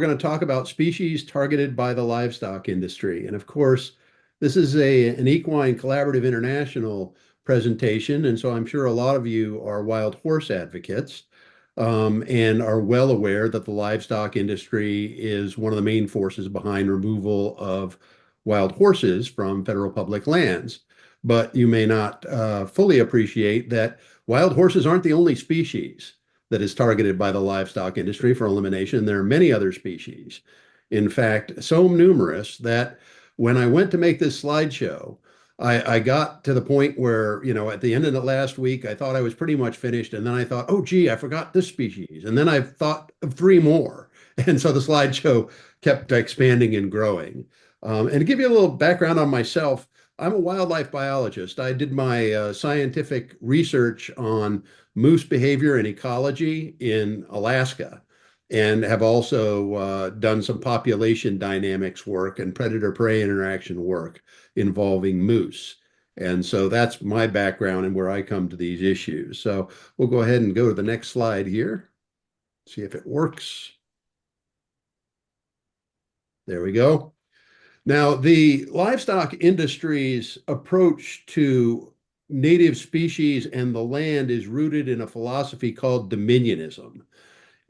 We're going to talk about species targeted by the livestock industry. And of course, this is an Equine Collaborative International presentation. And so I'm sure a lot of you are wild horse advocates and are well aware that the livestock industry is one of the main forces behind removal of wild horses from federal public lands. But you may not fully appreciate that wild horses aren't the only species that is targeted by the livestock industry for elimination. There are many other species. In fact, so numerous that when I went to make this slideshow, I got to the point where, at the end of the last week, I thought I was pretty much finished. And then I thought, oh, gee, I forgot this species. And then I thought of three more. And so the slideshow kept expanding and growing. And to give you a little background on myself, I'm a wildlife biologist. I did my scientific research on moose behavior and ecology in Alaska, and have also done some population dynamics work and predator-prey interaction work involving moose. And so that's my background and where I come to these issues. So we'll go ahead and go to the next slide here, see if it works. There we go. Now, the livestock industry's approach to native species and the land is rooted in a philosophy called dominionism.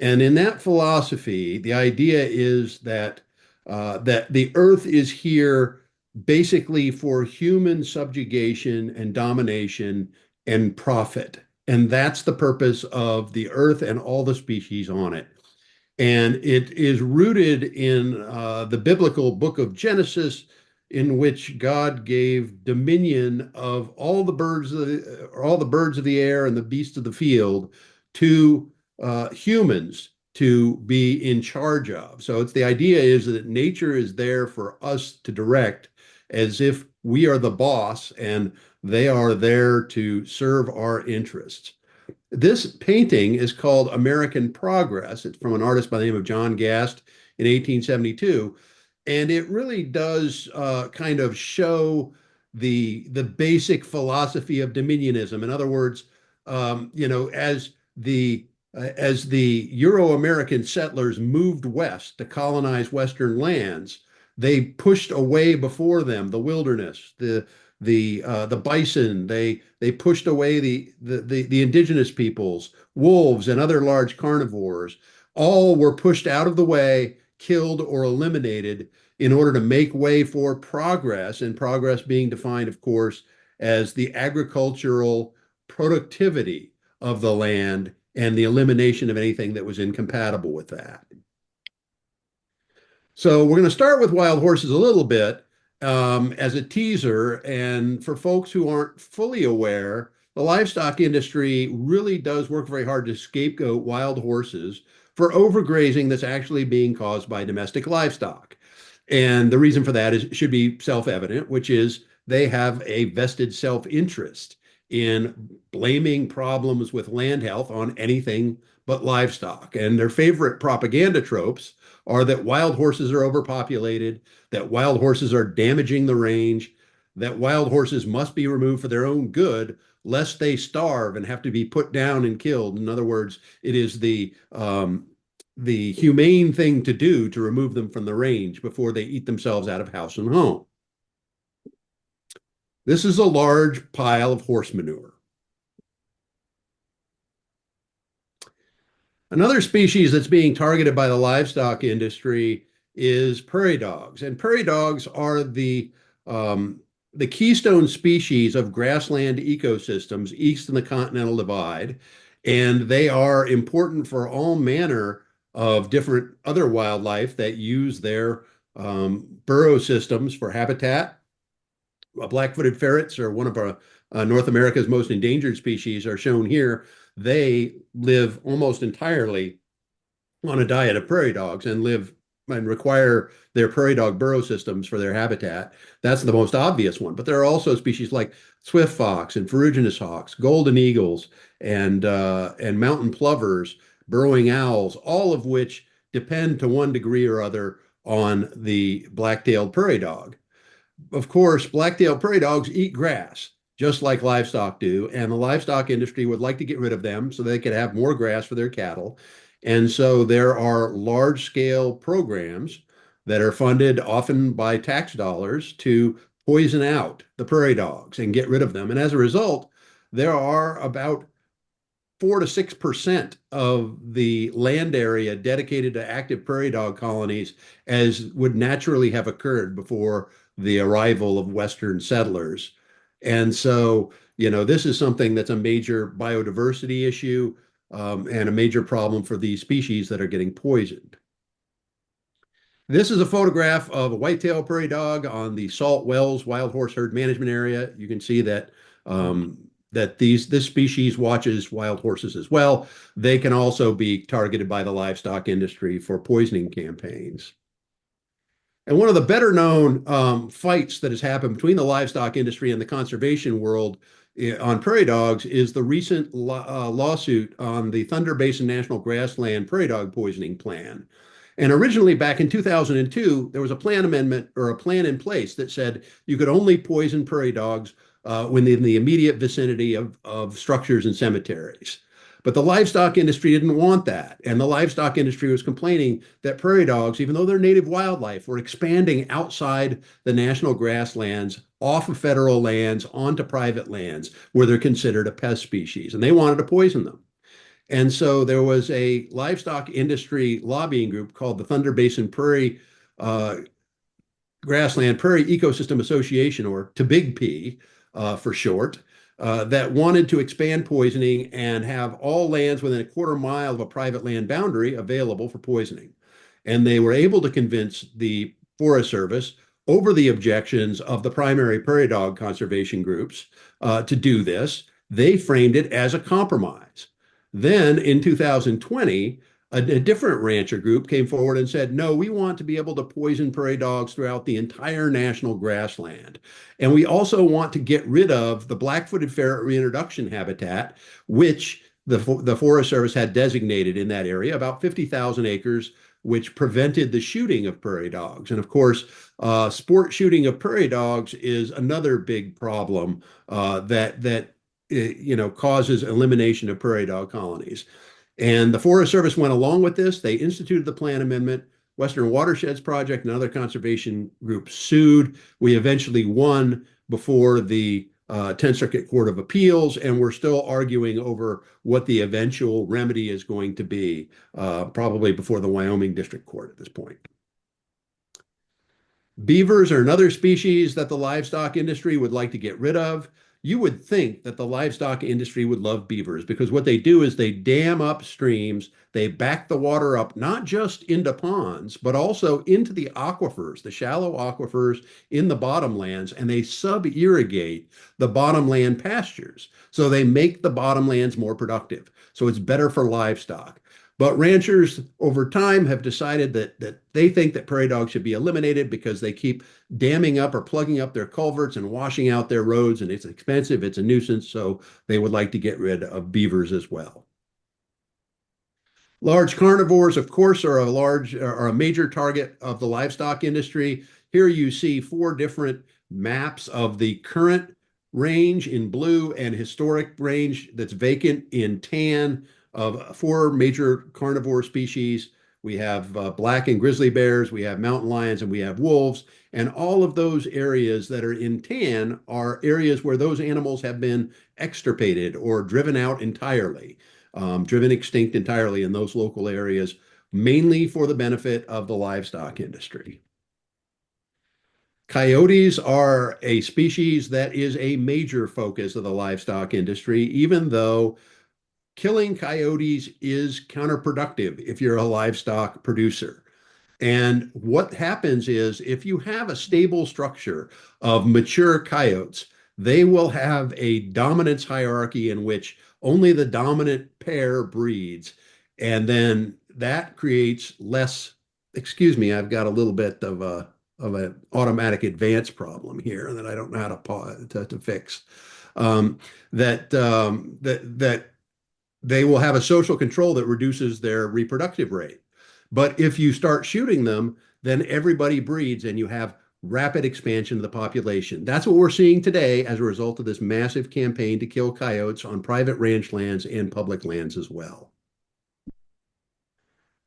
And in that philosophy, the idea is that the earth is here basically for human subjugation and domination and profit. And that's the purpose of the earth and all the species on it. And it is rooted in the biblical book of Genesis, in which God gave dominion of all the birds of the air and the beasts of the field to humans to be in charge of. So it's the idea is that nature is there for us to direct, as if we are the boss and they are there to serve our interests. This painting is called American Progress. It's from an artist by the name of John Gast in 1872. And it really does kind of show the basic philosophy of dominionism. In other words, as the Euro-American settlers moved west to colonize Western lands, they pushed away before them the wilderness, the bison. They pushed away the indigenous peoples, wolves, and other large carnivores. All were pushed out of the way, killed, or eliminated in order to make way for progress, and progress being defined, of course, as the agricultural productivity of the land and the elimination of anything that was incompatible with that. So we're going to start with wild horses a little bit as a teaser. And for folks who aren't fully aware, the livestock industry really does work very hard to scapegoat wild horses for overgrazing that's actually being caused by domestic livestock. And the reason for that should be self-evident, which is they have a vested self-interest in blaming problems with land health on anything but livestock. And their favorite propaganda tropes are that wild horses are overpopulated, that wild horses are damaging the range, that wild horses must be removed for their own good, lest they starve and have to be put down and killed. In other words, it is the humane thing to do to remove them from the range before they eat themselves out of house and home. This is a large pile of horse manure. Another species that's being targeted by the livestock industry is prairie dogs. And prairie dogs are the keystone species of grassland ecosystems east in the Continental Divide. And they are important for all manner of different other wildlife that use their burrow systems for habitat. Black-footed ferrets are one of our North America's most endangered species, are shown here. They live almost entirely on a diet of prairie dogs and live and require their prairie dog burrow systems for their habitat. That's the most obvious one. But there are also species like swift fox and ferruginous hawks, golden eagles, and mountain plovers, burrowing owls, all of which depend to one degree or other on the black-tailed prairie dog. Of course, black-tailed prairie dogs eat grass, just like livestock do, and the livestock industry would like to get rid of them so they could have more grass for their cattle. And so there are large scale programs that are funded often by tax dollars to poison out the prairie dogs and get rid of them. And as a result, there are about 4 to 6% of the land area dedicated to active prairie dog colonies as would naturally have occurred before the arrival of Western settlers. And so, this is something that's a major biodiversity issue, and a major problem for these species that are getting poisoned. This is a photograph of a whitetail prairie dog on the Salt Wells Wild Horse Herd Management Area. You can see that this species watches wild horses as well. They can also be targeted by the livestock industry for poisoning campaigns. And one of the better known fights that has happened between the livestock industry and the conservation world on prairie dogs is the recent lawsuit on the Thunder Basin National Grassland Prairie Dog Poisoning Plan. And originally, back in 2002, there was a plan amendment or a plan in place that said you could only poison prairie dogs when in the immediate vicinity of structures and cemeteries. But the livestock industry didn't want that. And the livestock industry was complaining that prairie dogs, even though they're native wildlife, were expanding outside the national grasslands, off of federal lands, onto private lands, where they're considered a pest species. And they wanted to poison them. And so there was a livestock industry lobbying group called the Thunder Basin Prairie Grassland Prairie Ecosystem Association, or TBIGP for short, that wanted to expand poisoning and have all lands within a quarter mile of a private land boundary available for poisoning. And they were able to convince the Forest Service over the objections of the primary prairie dog conservation groups to do this. They framed it as a compromise. Then in 2020, a different rancher group came forward and said, no, we want to be able to poison prairie dogs throughout the entire national grassland. And we also want to get rid of the black-footed ferret reintroduction habitat, which the Forest Service had designated in that area, about 50,000 acres, which prevented the shooting of prairie dogs. And of course, sport shooting of prairie dogs is another big problem that causes elimination of prairie dog colonies. And the Forest Service went along with this. They instituted the plan amendment. Western Watersheds Project and other conservation groups sued. We eventually won before the 10th Circuit Court of Appeals, and we're still arguing over what the eventual remedy is going to be, probably before the Wyoming District Court at this point. Beavers are another species that the livestock industry would like to get rid of. You would think that the livestock industry would love beavers because what they do is they dam up streams, they back the water up not just into ponds, but also into the aquifers, the shallow aquifers in the bottomlands, and they sub-irrigate the bottomland pastures. So they make the bottomlands more productive. So it's better for livestock. But ranchers over time have decided that they think that prairie dogs should be eliminated because they keep damming up or plugging up their culverts and washing out their roads, and it's expensive, it's a nuisance, so they would like to get rid of beavers as well. Large carnivores, of course, are a major target of the livestock industry. Here you see 4 different maps of the current range in blue and historic range that's vacant in tan of 4 major carnivore species. We have black and grizzly bears, we have mountain lions, and we have wolves. And all of those areas that are in tan are areas where those animals have been extirpated or driven out entirely, driven extinct entirely in those local areas, mainly for the benefit of the livestock industry. Coyotes are a species that is a major focus of the livestock industry, even though killing coyotes is counterproductive if you're a livestock producer. And what happens is if you have a stable structure of mature coyotes, they will have a dominance hierarchy in which only the dominant pair breeds. And then that creates less, excuse me, I've got a little bit of an automatic advance problem here that I don't know how to fix. That they will have a social control that reduces their reproductive rate. But if you start shooting them, then everybody breeds and you have rapid expansion of the population. That's what we're seeing today as a result of this massive campaign to kill coyotes on private ranch lands and public lands as well.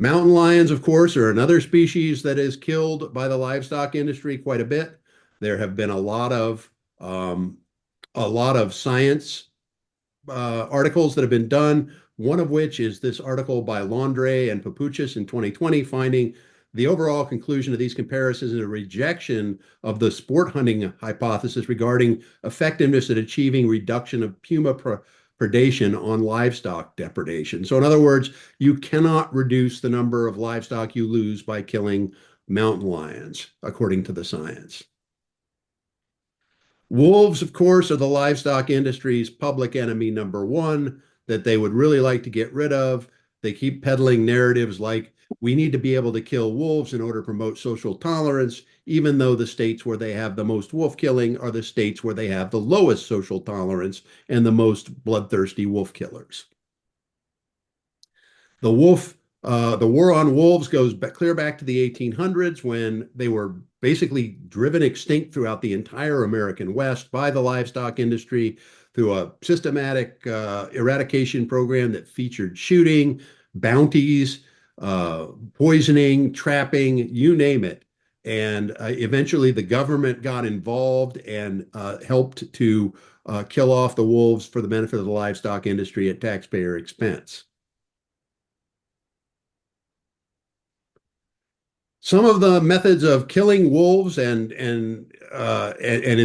Mountain lions, of course, are another species that is killed by the livestock industry quite a bit. There have been um, a lot of science articles that have been done, one of which is this article by Landre and Papuchis in 2020, finding the overall conclusion of these comparisons is a rejection of the sport hunting hypothesis regarding effectiveness at achieving reduction of puma predation on livestock depredation. So, in other words, you cannot reduce the number of livestock you lose by killing mountain lions, according to the science. Wolves, of course, are the livestock industry's public enemy number one that they would really like to get rid of. They keep peddling narratives like we need to be able to kill wolves in order to promote social tolerance, even though the states where they have the most wolf killing are the states where they have the lowest social tolerance and the most bloodthirsty wolf killers. The war on wolves goes clear back to the 1800s when they were basically driven extinct throughout the entire American West by the livestock industry through a systematic eradication program that featured shooting, bounties, poisoning, trapping, you name it. And eventually the government got involved and helped to kill off the wolves for the benefit of the livestock industry at taxpayer expense. Some of the methods of killing wolves and in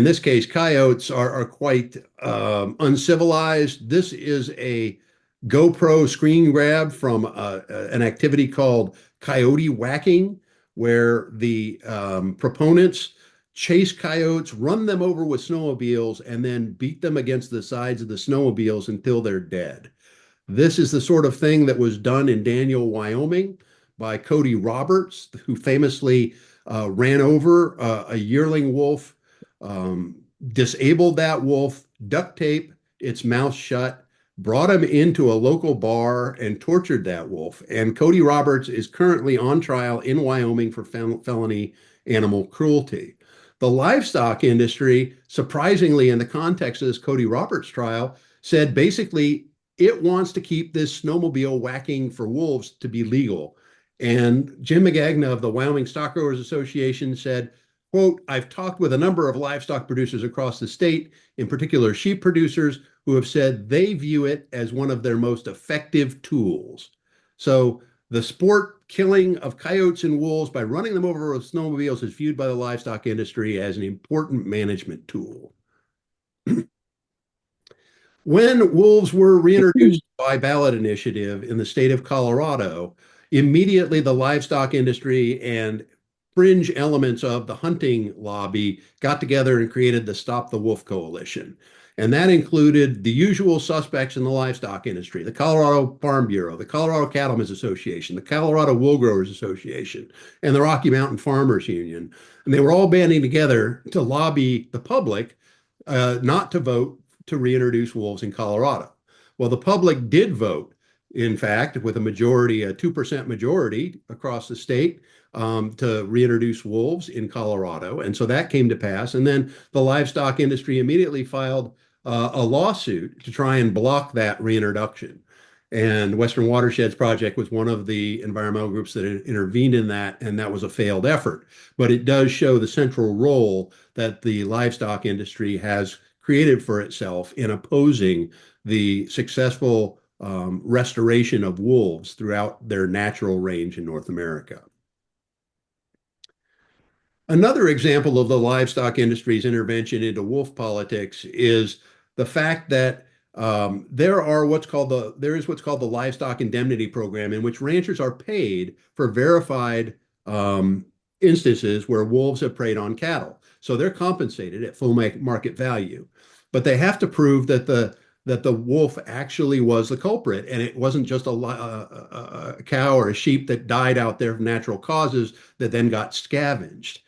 this case coyotes are quite uncivilized. This is a GoPro screen grab from an activity called coyote whacking, where the proponents chase coyotes, run them over with snowmobiles, and then beat them against the sides of the snowmobiles until they're dead. This is the sort of thing that was done in Daniel, Wyoming by Cody Roberts, who famously ran over a yearling wolf, um, disabled that wolf, duct tape its mouth shut, brought him into a local bar, and tortured that wolf. And Cody Roberts is currently on trial in Wyoming for felony animal cruelty. The livestock industry, surprisingly, in the context of this Cody Roberts trial, said basically it wants to keep this snowmobile whacking for wolves to be legal. And Jim McGagna of the Wyoming Stock Growers Association said, quote, I've talked with a number of livestock producers across the state, in particular sheep producers, who have said they view it as one of their most effective tools. So the sport killing of coyotes and wolves by running them over with snowmobiles is viewed by the livestock industry as an important management tool. When wolves were reintroduced by ballot initiative in the state of Colorado, immediately the livestock industry and fringe elements of the hunting lobby got together and created the Stop the Wolf Coalition. And that included the usual suspects in the livestock industry, the Colorado Farm Bureau, the Colorado Cattlemen's Association, the Colorado Wool Growers Association, and the Rocky Mountain Farmers Union. And they were all banding together to lobby the public not to vote to reintroduce wolves in Colorado. Well, the public did vote, in fact, with a majority, a 2% majority across the state to reintroduce wolves in Colorado. And so that came to pass. And then the livestock industry immediately filed a lawsuit to try and block that reintroduction. And Western Watersheds Project was one of the environmental groups that intervened in that, and that was a failed effort. But it does show the central role that the livestock industry has created for itself in opposing the successful restoration of wolves throughout their natural range in North America. Another example of the livestock industry's intervention into wolf politics is the fact that there is what's called the livestock indemnity program, in which ranchers are paid for verified instances where wolves have preyed on cattle. So they're compensated at full market value, but they have to prove that the wolf actually was the culprit, and it wasn't just a cow or a sheep that died out there from natural causes that then got scavenged.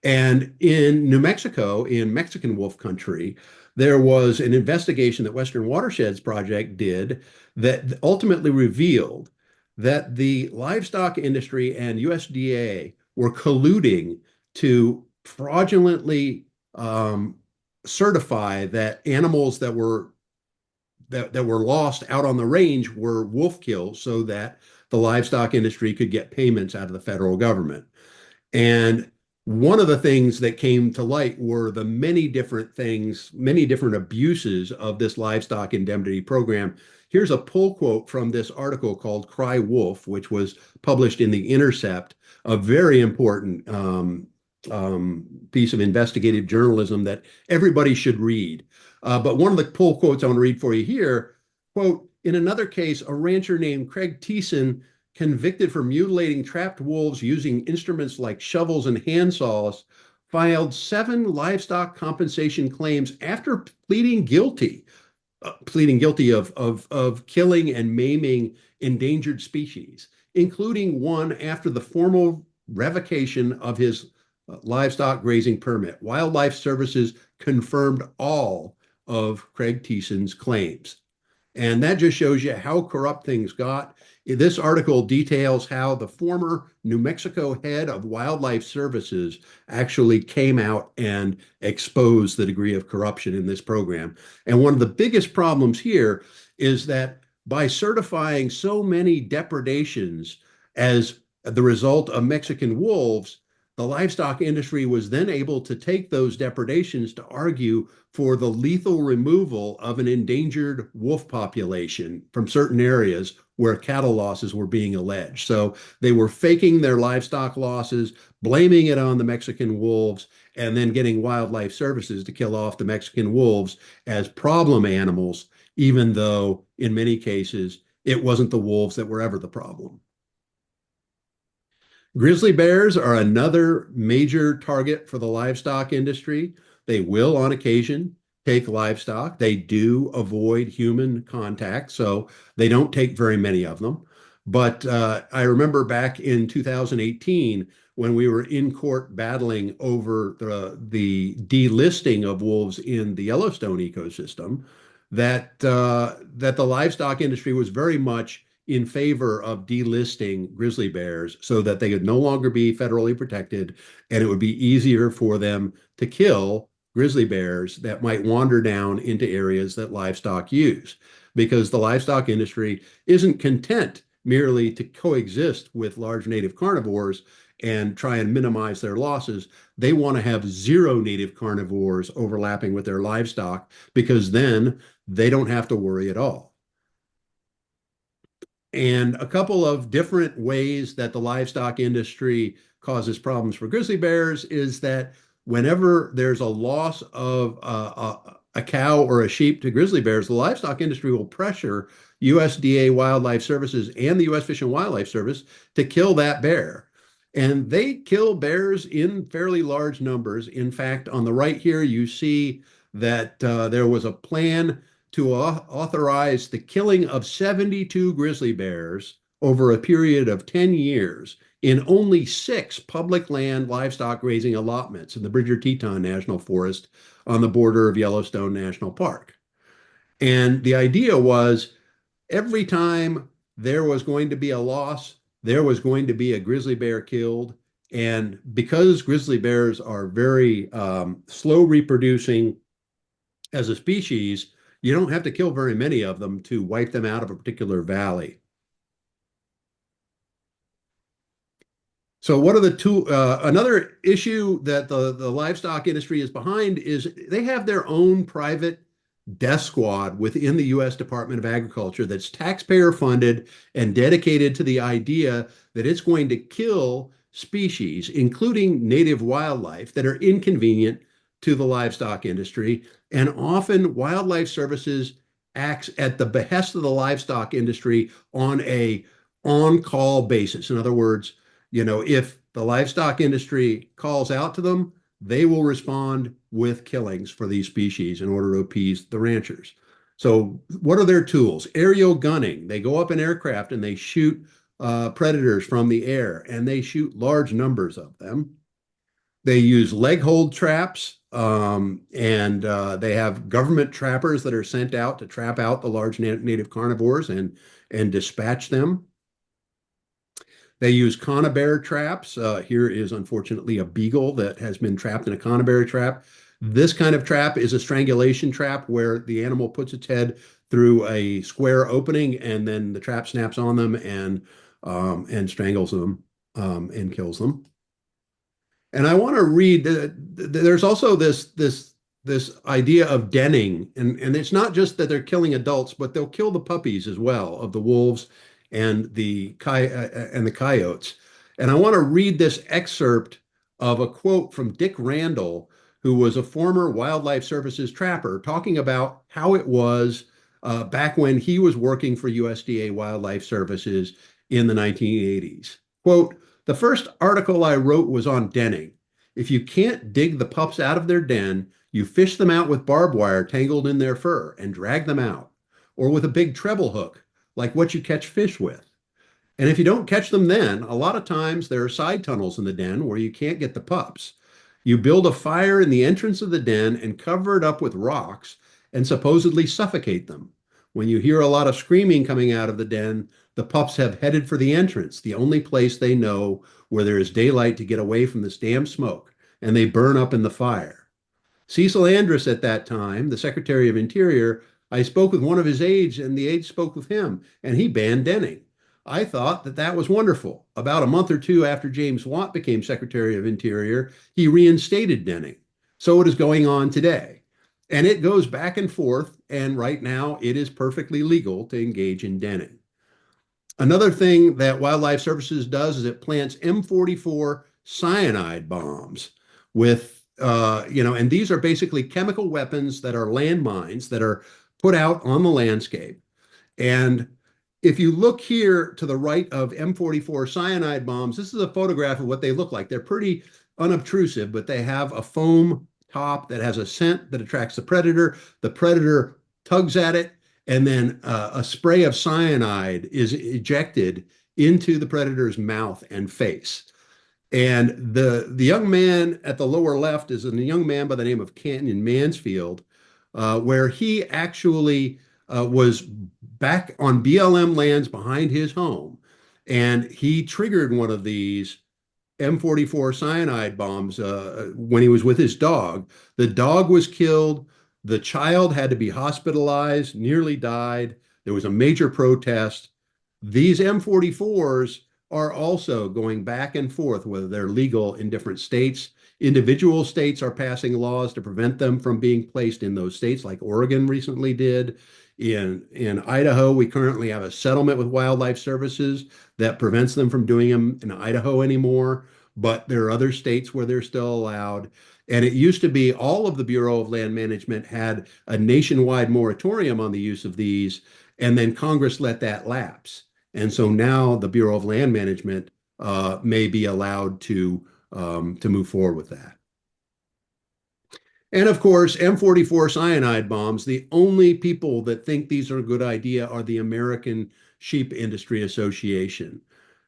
And in New Mexico, in Mexican wolf country, there was an investigation that Western Watersheds Project did that ultimately revealed that the livestock industry and USDA were colluding to fraudulently certify that animals that were lost out on the range were wolf kills, so that the livestock industry could get payments out of the federal government. And one of the things that came to light were the many different things, many different abuses of this livestock indemnity program. Here's a pull quote from this article called Cry Wolf, which was published in The Intercept, a very important piece of investigative journalism that everybody should read. But one of the pull quotes I want to read for you here, quote, in another case, a rancher named Craig Thiessen, convicted for mutilating trapped wolves using instruments like shovels and handsaws, filed 7 livestock compensation claims after pleading guilty of killing and maiming endangered species, including one after the formal revocation of his livestock grazing permit. Wildlife Services confirmed all of Craig Thiessen's claims. And that just shows you how corrupt things got. This article details how the former New Mexico head of Wildlife Services actually came out and exposed the degree of corruption in this program. And one of the biggest problems here is that by certifying so many depredations as the result of Mexican wolves, the livestock industry was then able to take those depredations to argue for the lethal removal of an endangered wolf population from certain areas where cattle losses were being alleged. So they were faking their livestock losses, blaming it on the Mexican wolves, and then getting Wildlife Services to kill off the Mexican wolves as problem animals, even though in many cases it wasn't the wolves that were ever the problem. Grizzly bears are another major target for the livestock industry. They will, on occasion, take livestock. They do avoid human contact, so they don't take very many of them. But I remember back in 2018 when we were in court battling over the delisting of wolves in the Yellowstone ecosystem, that the livestock industry was very much in favor of delisting grizzly bears so that they could no longer be federally protected and it would be easier for them to kill grizzly bears that might wander down into areas that livestock use. Because the livestock industry isn't content merely to coexist with large native carnivores and try and minimize their losses. They want to have zero native carnivores overlapping with their livestock because then they don't have to worry at all. And a couple of different ways that the livestock industry causes problems for grizzly bears is that whenever there's a loss of a cow or a sheep to grizzly bears, the livestock industry will pressure USDA Wildlife Services and the U.S. Fish and Wildlife Service to kill that bear. And they kill bears in fairly large numbers. In fact, on the right here, you see that there was a plan to authorize the killing of 72 grizzly bears over a period of 10 years in only 6 public land livestock grazing allotments in the Bridger Teton National Forest on the border of Yellowstone National Park. And the idea was every time there was going to be a loss, there was going to be a grizzly bear killed. And because grizzly bears are very slow reproducing as a species, you don't have to kill very many of them to wipe them out of a particular valley. So what are the two, another issue that the livestock industry is behind is they have their own private death squad within the U.S. Department of Agriculture that's taxpayer funded and dedicated to the idea that it's going to kill species, including native wildlife, that are inconvenient to the livestock industry. And often Wildlife Services acts at the behest of the livestock industry on a on-call basis. In other words, if the livestock industry calls out to them, they will respond with killings for these species in order to appease the ranchers. So what are their tools? Aerial gunning. They go up in aircraft and they shoot predators from the air, and they shoot large numbers of them. They use leg hold traps, and they have government trappers that are sent out to trap out the large native carnivores and dispatch them. They use conibear traps. Here is unfortunately a beagle that has been trapped in a conibear trap. This kind of trap is a strangulation trap where the animal puts its head through a square opening and then the trap snaps on them and and strangles them and kills them. And I want to read. There's also this idea of denning, and it's not just that they're killing adults, but they'll kill the puppies as well of the wolves and the coyotes. And I want to read this excerpt of a quote from Dick Randall, who was a former Wildlife Services trapper, talking about how it was back when he was working for USDA Wildlife Services in the 1980s. Quote, the first article I wrote was on denning. If you can't dig the pups out of their den, you fish them out with barbed wire tangled in their fur and drag them out, or with a big treble hook, like what you catch fish with. And if you don't catch them then, a lot of times there are side tunnels in the den where you can't get the pups. You build a fire in the entrance of the den and cover it up with rocks and supposedly suffocate them. When you hear a lot of screaming coming out of the den, the pups have headed for the entrance, the only place they know where there is daylight to get away from this damn smoke, and they burn up in the fire. Cecil Andrus at that time, the Secretary of Interior, I spoke with one of his aides, and the aide spoke with him, and he banned denning. I thought that that was wonderful. About a month or two after James Watt became Secretary of Interior, he reinstated denning. So it is going on today. And it goes back and forth, and right now it is perfectly legal to engage in denning. Another thing that Wildlife Services does is it plants M44 cyanide bombs with, and these are basically chemical weapons that are landmines that are put out on the landscape. And if you look here to the right of M44 cyanide bombs, this is a photograph of what they look like. They're pretty unobtrusive, but they have a foam top that has a scent that attracts the predator. The predator tugs at it, and then a spray of cyanide is ejected into the predator's mouth and face. And the young man at the lower left is a young man by the name of Canyon Mansfield, where he actually was back on BLM lands behind his home, and he triggered one of these M44 cyanide bombs when he was with his dog. The dog was killed. The child had to be hospitalized, nearly died. There was a major protest. These M44s are also going back and forth, whether they're legal in different states. Individual states are passing laws to prevent them from being placed in those states, like Oregon recently did. In Idaho, we currently have a settlement with Wildlife Services that prevents them from doing them in Idaho anymore, but there are other states where they're still allowed. And it used to be all of the Bureau of Land Management had a nationwide moratorium on the use of these, and then Congress let that lapse. And so now the Bureau of Land Management may be allowed to move forward with that. And of course, M44 cyanide bombs, the only people that think these are a good idea are the American Sheep Industry Association.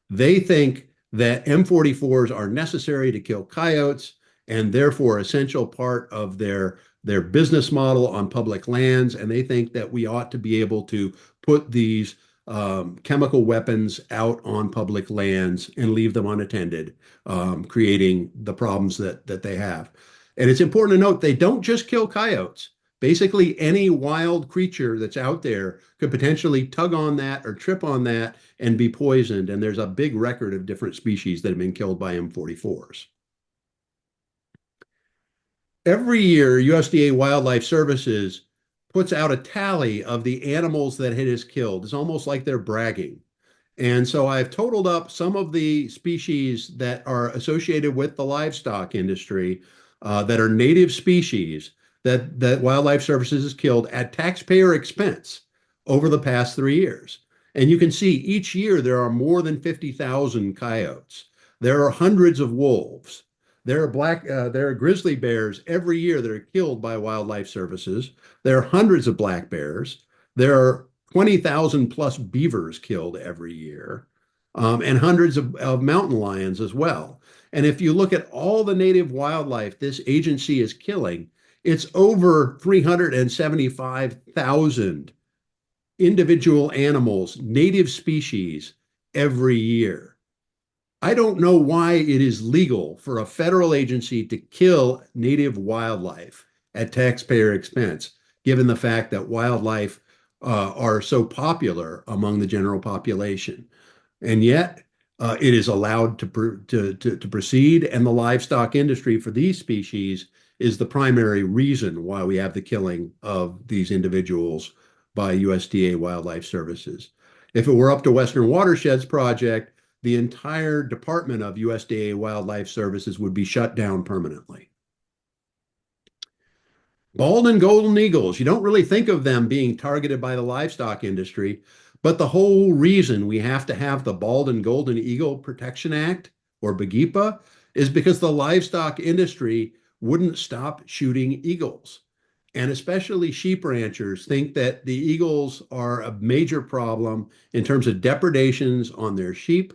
They think that M44s are necessary to kill coyotes and therefore essential part of their business model on public lands. And they think that we ought to be able to put these chemical weapons out on public lands and leave them unattended, creating the problems that they have. And it's important to note they don't just kill coyotes. Basically, any wild creature that's out there could potentially tug on that or trip on that and be poisoned. And there's a big record of different species that have been killed by M44s. Every year, USDA Wildlife Services puts out a tally of the animals that it has killed. It's almost like they're bragging. And so I've totaled up some of the species that are associated with the livestock industry that are native species that Wildlife Services has killed at taxpayer expense over the past 3 years. And you can see each year there are more than 50,000 coyotes. There are hundreds of wolves. There are grizzly bears every year that are killed by Wildlife Services. There are hundreds of black bears. There are 20,000 plus beavers killed every year, and hundreds of mountain lions as well. And if you look at all the native wildlife this agency is killing, it's over 375,000 individual animals, native species every year. I don't know why it is legal for a federal agency to kill native wildlife at taxpayer expense, given the fact that wildlife are so popular among the general population. And yet it is allowed to proceed. And the livestock industry for these species is the primary reason why we have the killing of these individuals by USDA Wildlife Services. If it were up to Western Watersheds Project, the entire department of USDA Wildlife Services would be shut down permanently. Bald and golden eagles, you don't really think of them being targeted by the livestock industry, but the whole reason we have to have the Bald and Golden Eagle Protection Act, or BEGIPA, is because the livestock industry wouldn't stop shooting eagles. And especially sheep ranchers think that the eagles are a major problem in terms of depredations on their sheep.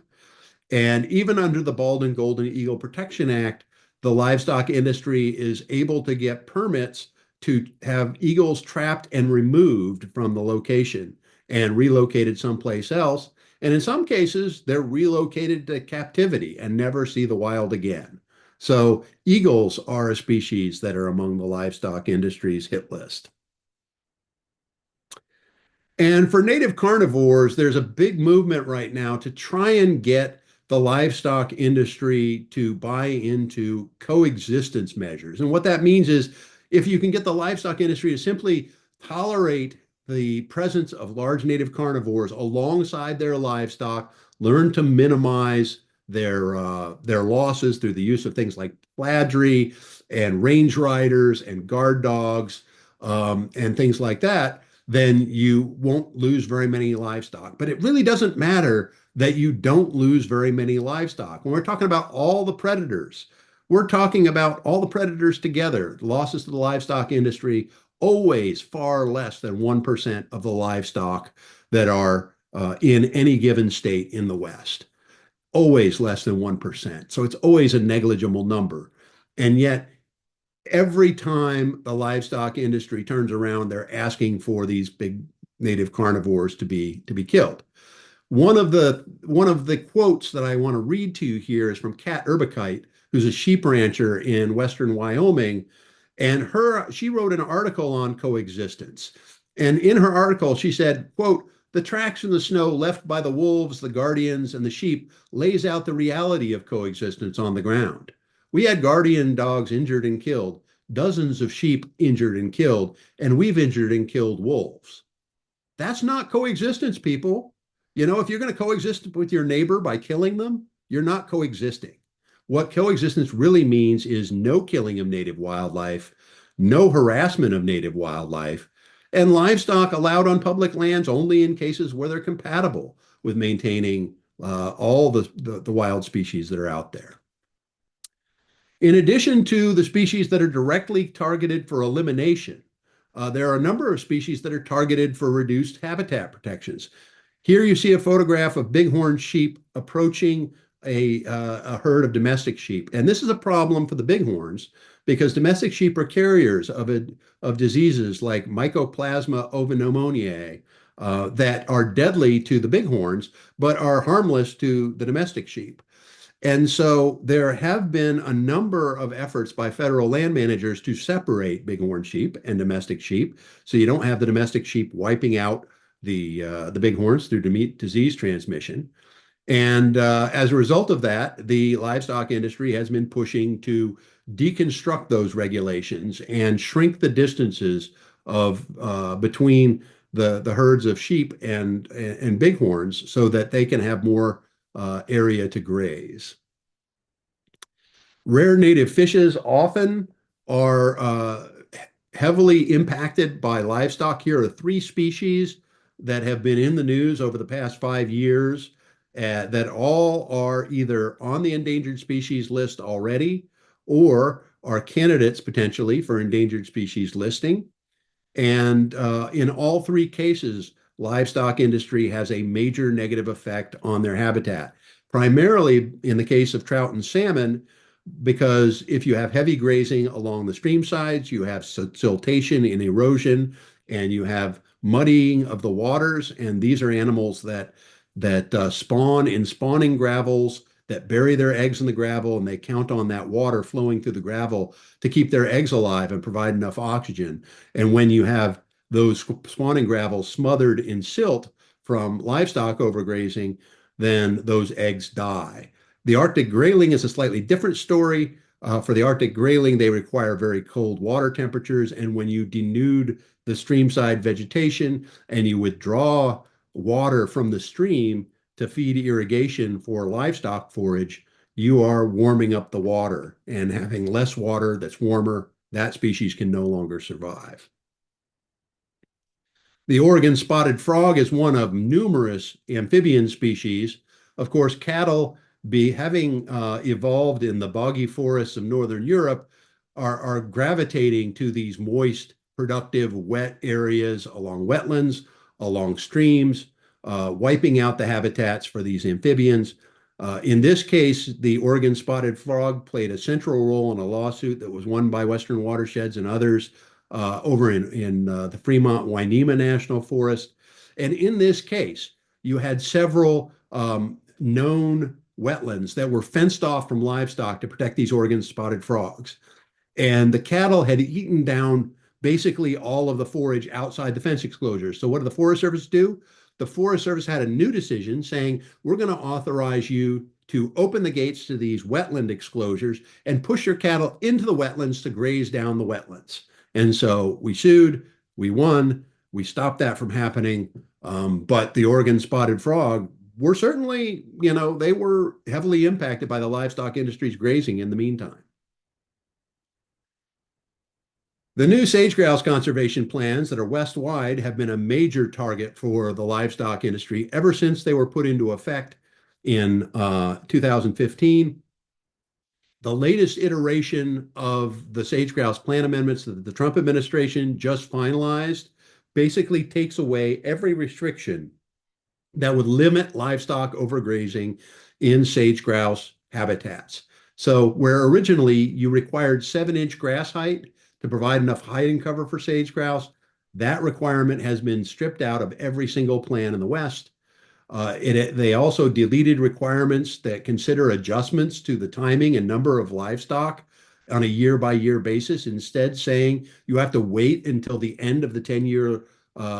And even under the Bald and Golden Eagle Protection Act, the livestock industry is able to get permits to have eagles trapped and removed from the location and relocated someplace else. And in some cases, they're relocated to captivity and never see the wild again. So eagles are a species that are among the livestock industry's hit list. And for native carnivores, there's a big movement right now to try and get the livestock industry to buy into coexistence measures. And what that means is if you can get the livestock industry to simply tolerate the presence of large native carnivores alongside their livestock, learn to minimize their losses through the use of things like fladry and range riders and guard dogs and things like that, then you won't lose very many livestock. But it really doesn't matter that you don't lose very many livestock. When we're talking about all the predators, we're talking about all the predators together. Losses to the livestock industry, always far less than 1% of the livestock that are in any given state in the West. Always less than 1%. So it's always a negligible number. And yet, every time the livestock industry turns around, they're asking for these big native carnivores to be killed. One of the quotes that I want to read to you here is from Kat Urbakite, who's a sheep rancher in western Wyoming, and she wrote an article on coexistence. And in her article, she said, quote, "The tracks in the snow left by the wolves, the guardians, and the sheep lays out the reality of coexistence on the ground. We had guardian dogs injured and killed, dozens of sheep injured and killed, and we've injured and killed wolves. That's not coexistence, people. If you're going to coexist with your neighbor by killing them, you're not coexisting. What coexistence really means is no killing of native wildlife, no harassment of native wildlife, and livestock allowed on public lands only in cases where they're compatible with maintaining all the wild species that are out there. In addition to the species that are directly targeted for elimination, there are a number of species that are targeted for reduced habitat protections. Here you see a photograph of bighorn sheep approaching a herd of domestic sheep. And this is a problem for the bighorns because domestic sheep are carriers of diseases like Mycoplasma pneumoniae that are deadly to the bighorns, but are harmless to the domestic sheep. And so there have been a number of efforts by federal land managers to separate bighorn sheep and domestic sheep, so you don't have the domestic sheep wiping out the bighorns through disease transmission. And as a result of that, the livestock industry has been pushing to deconstruct those regulations and shrink the distances of between the herds of sheep and bighorns so that they can have more area to graze. Rare native fishes often are heavily impacted by livestock. Here are 3 species that have been in the news over the past 5 years that all are either on the endangered species list already or are candidates potentially for endangered species listing. And in all 3 cases, livestock industry has a major negative effect on their habitat, primarily in the case of trout and salmon, because if you have heavy grazing along the stream sides, you have siltation and erosion, and you have muddying of the waters. And these are animals that spawn in spawning gravels that bury their eggs in the gravel, and they count on that water flowing through the gravel to keep their eggs alive and provide enough oxygen. And when you have those spawning gravels smothered in silt from livestock overgrazing, then those eggs die. The Arctic grayling is a slightly different story. For the Arctic grayling, they require very cold water temperatures, and when you denude the streamside vegetation and you withdraw water from the stream to feed irrigation for livestock forage, you are warming up the water, and having less water that's warmer, that species can no longer survive. The Oregon spotted frog is one of numerous amphibian species. Of course, cattle, having evolved in the boggy forests of northern Europe, are gravitating to these moist, productive, wet areas along wetlands, along streams, wiping out the habitats for these amphibians. In this case, the Oregon spotted frog played a central role in a lawsuit that was won by Western Watersheds and others over in the Fremont Wainema National Forest. And in this case, you had several known wetlands that were fenced off from livestock to protect these Oregon spotted frogs. And the cattle had eaten down basically all of the forage outside the fence enclosures. So what did the Forest Service do? The Forest Service had a new decision saying, we're going to authorize you to open the gates to these wetland exclosures and push your cattle into the wetlands to graze down the wetlands. And so we sued, we won, we stopped that from happening. But the Oregon spotted frog were certainly, they were heavily impacted by the livestock industry's grazing in the meantime. The new sage-grouse conservation plans that are west-wide have been a major target for the livestock industry ever since they were put into effect in 2015. The latest iteration of the sage-grouse plan amendments that the Trump administration just finalized basically takes away every restriction that would limit livestock overgrazing in sage-grouse habitats. So where originally you required 7-inch grass height to provide enough hiding cover for sage-grouse, that requirement has been stripped out of every single plan in the West. They also deleted requirements that consider adjustments to the timing and number of livestock on a year-by-year basis, instead saying you have to wait until the end of the 10-year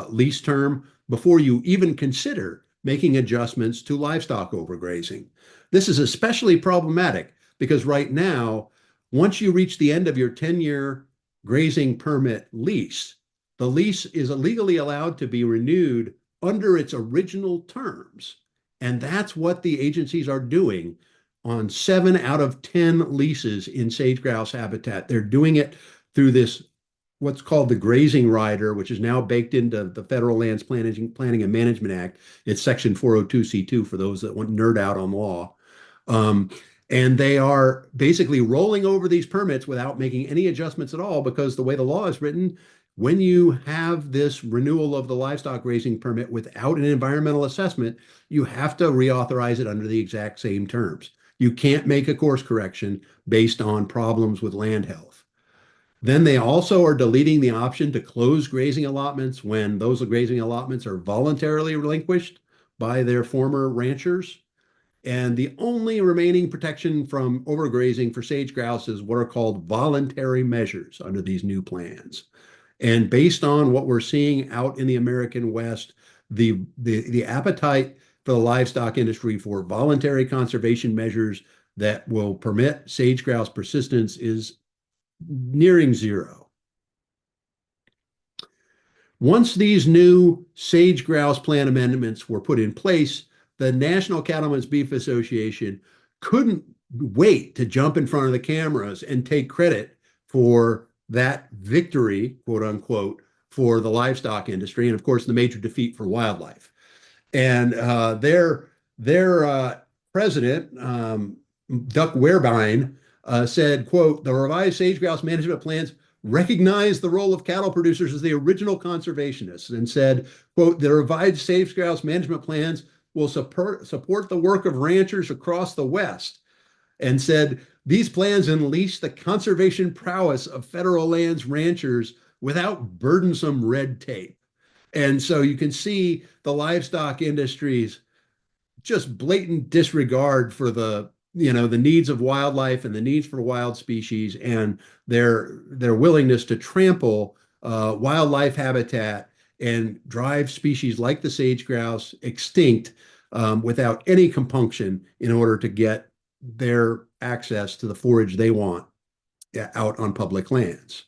lease term before you even consider making adjustments to livestock overgrazing. This is especially problematic because right now, once you reach the end of your 10-year grazing permit lease, the lease is legally allowed to be renewed under its original terms. And that's what the agencies are doing on 7 out of 10 leases in sage-grouse habitat. They're doing it through this, what's called the grazing rider, which is now baked into the Federal Lands Planning and Management Act. It's Section 402(c)(2) for those that want nerd out on law. And they are basically rolling over these permits without making any adjustments at all, because the way the law is written, when you have this renewal of the livestock grazing permit without an environmental assessment, you have to reauthorize it under the exact same terms. You can't make a course correction based on problems with land health. Then they also are deleting the option to close grazing allotments when those grazing allotments are voluntarily relinquished by their former ranchers. And the only remaining protection from overgrazing for sage grouse is what are called voluntary measures under these new plans. And based on what we're seeing out in the American West, the appetite for the livestock industry for voluntary conservation measures that will permit sage grouse persistence is nearing zero. Once these new sage grouse plan amendments were put in place, the National Cattlemen's Beef Association couldn't wait to jump in front of the cameras and take credit for that victory, quote unquote, for the livestock industry, and of course the major defeat for wildlife. And their president, Duck Wehrbein, said, quote, the revised sage grouse management plans recognize the role of cattle producers as the original conservationists, and said, quote, the revised sage grouse management plans will support the work of ranchers across the West, and said, these plans unleash the conservation prowess of federal lands ranchers without burdensome red tape. And so you can see the livestock industry's just blatant disregard for the needs of wildlife and the needs for wild species, and their willingness to trample wildlife habitat and drive species like the sage grouse extinct without any compunction in order to get their access to the forage they want out on public lands.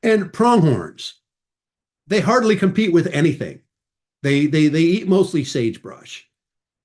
And pronghorns, they hardly compete with anything. They eat mostly sagebrush.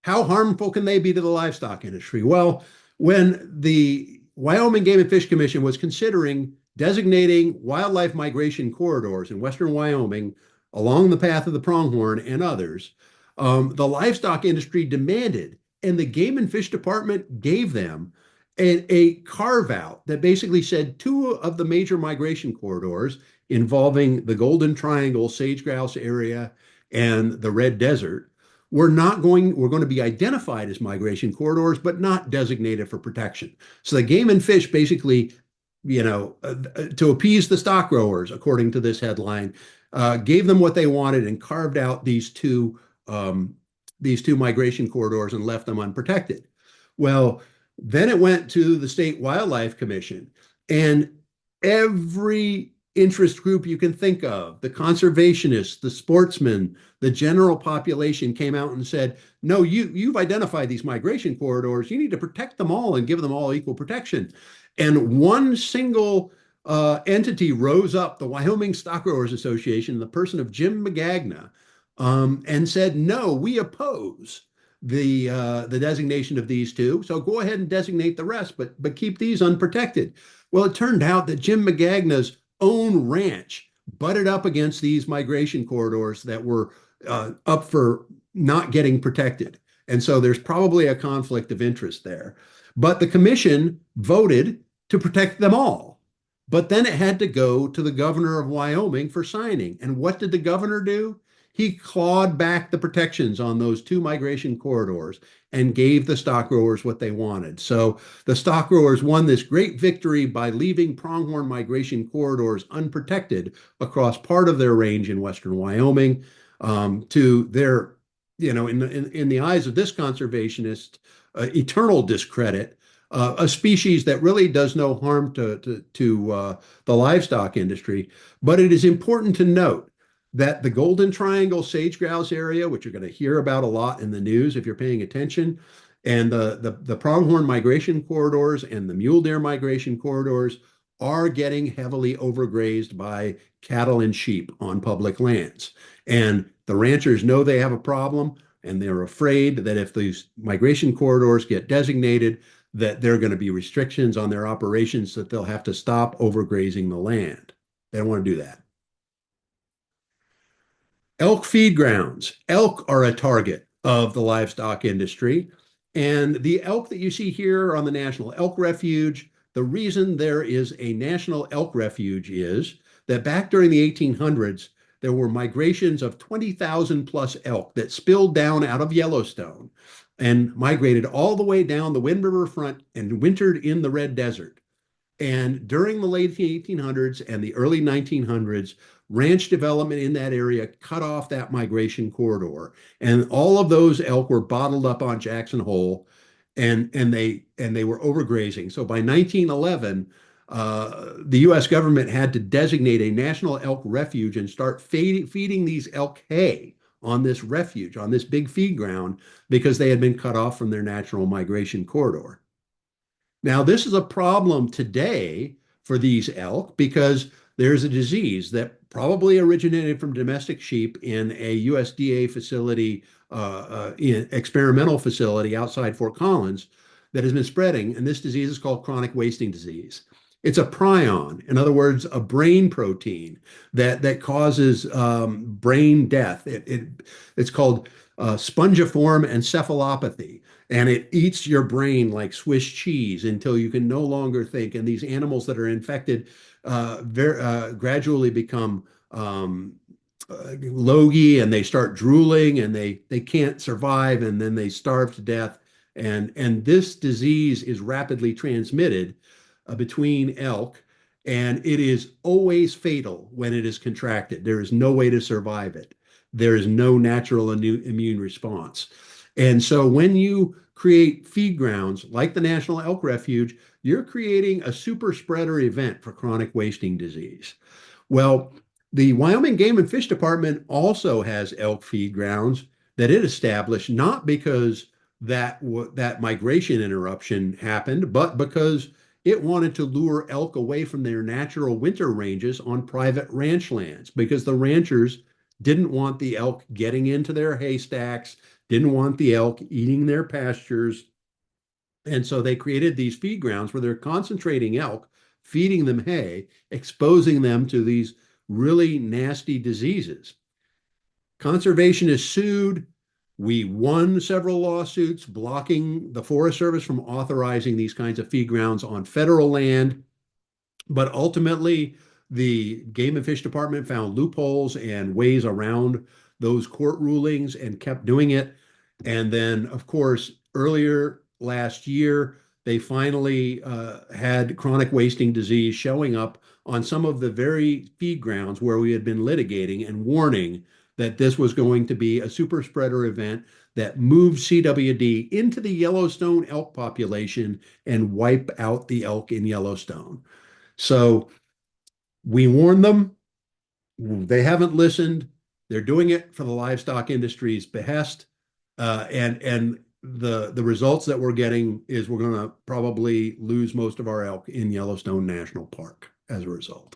How harmful can they be to the livestock industry? Well, when the Wyoming Game and Fish Commission was considering designating wildlife migration corridors in western Wyoming along the path of the pronghorn and others, the livestock industry demanded, and the Game and Fish Department gave them a carve out that basically said two of the major migration corridors involving the Golden Triangle sage grouse area and the Red Desert we're going to be identified as migration corridors, but not designated for protection. So the Game and Fish basically, to appease the stock growers, according to this headline, gave them what they wanted and carved out these two migration corridors and left them unprotected. Well, then it went to the State Wildlife Commission, and every interest group you can think of, the conservationists, the sportsmen, the general population came out and said, no, you've identified these migration corridors. You need to protect them all and give them all equal protection. And one single entity rose up, the Wyoming Stock Growers Association, in the person of Jim Magagna, and said, no, we oppose the designation of these two. So go ahead and designate the rest, but keep these unprotected. Well, it turned out that Jim Magagna's own ranch butted up against these migration corridors that were up for not getting protected. And so there's probably a conflict of interest there. But the commission voted to protect them all. But then it had to go to the governor of Wyoming for signing. And what did the governor do? He clawed back the protections on those two migration corridors and gave the stock growers what they wanted. So the stock growers won this great victory by leaving pronghorn migration corridors unprotected across part of their range in western Wyoming, to their, in the eyes of this conservationist, eternal discredit. A species that really does no harm to the livestock industry. But it is important to note that the Golden Triangle sage grouse area, which you're going to hear about a lot in the news if you're paying attention, and the pronghorn migration corridors and the mule deer migration corridors are getting heavily overgrazed by cattle and sheep on public lands. And the ranchers know they have a problem, and they're afraid that if these migration corridors get designated, that there are going to be restrictions on their operations, that they'll have to stop overgrazing the land. They don't want to do that. Elk feed grounds. Elk are a target of the livestock industry. And the elk that you see here on the National Elk Refuge, the reason there is a National Elk Refuge is that back during the 1800s, there were migrations of 20,000 plus elk that spilled down out of Yellowstone and migrated all the way down the Wind River front and wintered in the Red Desert. And during the late 1800s and the early 1900s, ranch development in that area cut off that migration corridor. And all of those elk were bottled up on Jackson Hole, and they were overgrazing. So by 1911, the U.S. government had to designate a national elk refuge and start feeding these elk hay on this refuge, on this big feed ground, because they had been cut off from their natural migration corridor. Now, this is a problem today for these elk because there's a disease that probably originated from domestic sheep in a USDA facility, experimental facility outside Fort Collins, that has been spreading. And this disease is called chronic wasting disease. It's a prion, in other words, a brain protein that causes brain death. It's called spongiform encephalopathy, and it eats your brain like Swiss cheese until you can no longer think. And these animals that are infected gradually become logy, and they start drooling, and they can't survive, and then they starve to death. And this disease is rapidly transmitted between elk, and it is always fatal when it is contracted. There is no way to survive it. There is no natural immune response. And so when you create feed grounds like the National Elk Refuge, you're creating a super spreader event for chronic wasting disease. Well, the Wyoming Game and Fish Department also has elk feed grounds that it established, not because that migration interruption happened, but because it wanted to lure elk away from their natural winter ranges on private ranch lands because the ranchers didn't want the elk getting into their haystacks, didn't want the elk eating their pastures. And so they created these feed grounds where they're concentrating elk, feeding them hay, exposing them to these really nasty diseases. Conservationists sued. We won several lawsuits blocking the Forest Service from authorizing these kinds of feed grounds on federal land. But ultimately, the Game and Fish Department found loopholes and ways around those court rulings and kept doing it. And then, of course, earlier last year, they finally had chronic wasting disease showing up on some of the very feed grounds where we had been litigating and warning that this was going to be a super spreader event that moved CWD into the Yellowstone elk population and wipe out the elk in Yellowstone. So we warned them. They haven't listened. They're doing it for the livestock industry's behest. And the results that we're getting is we're going to probably lose most of our elk in Yellowstone National Park as a result.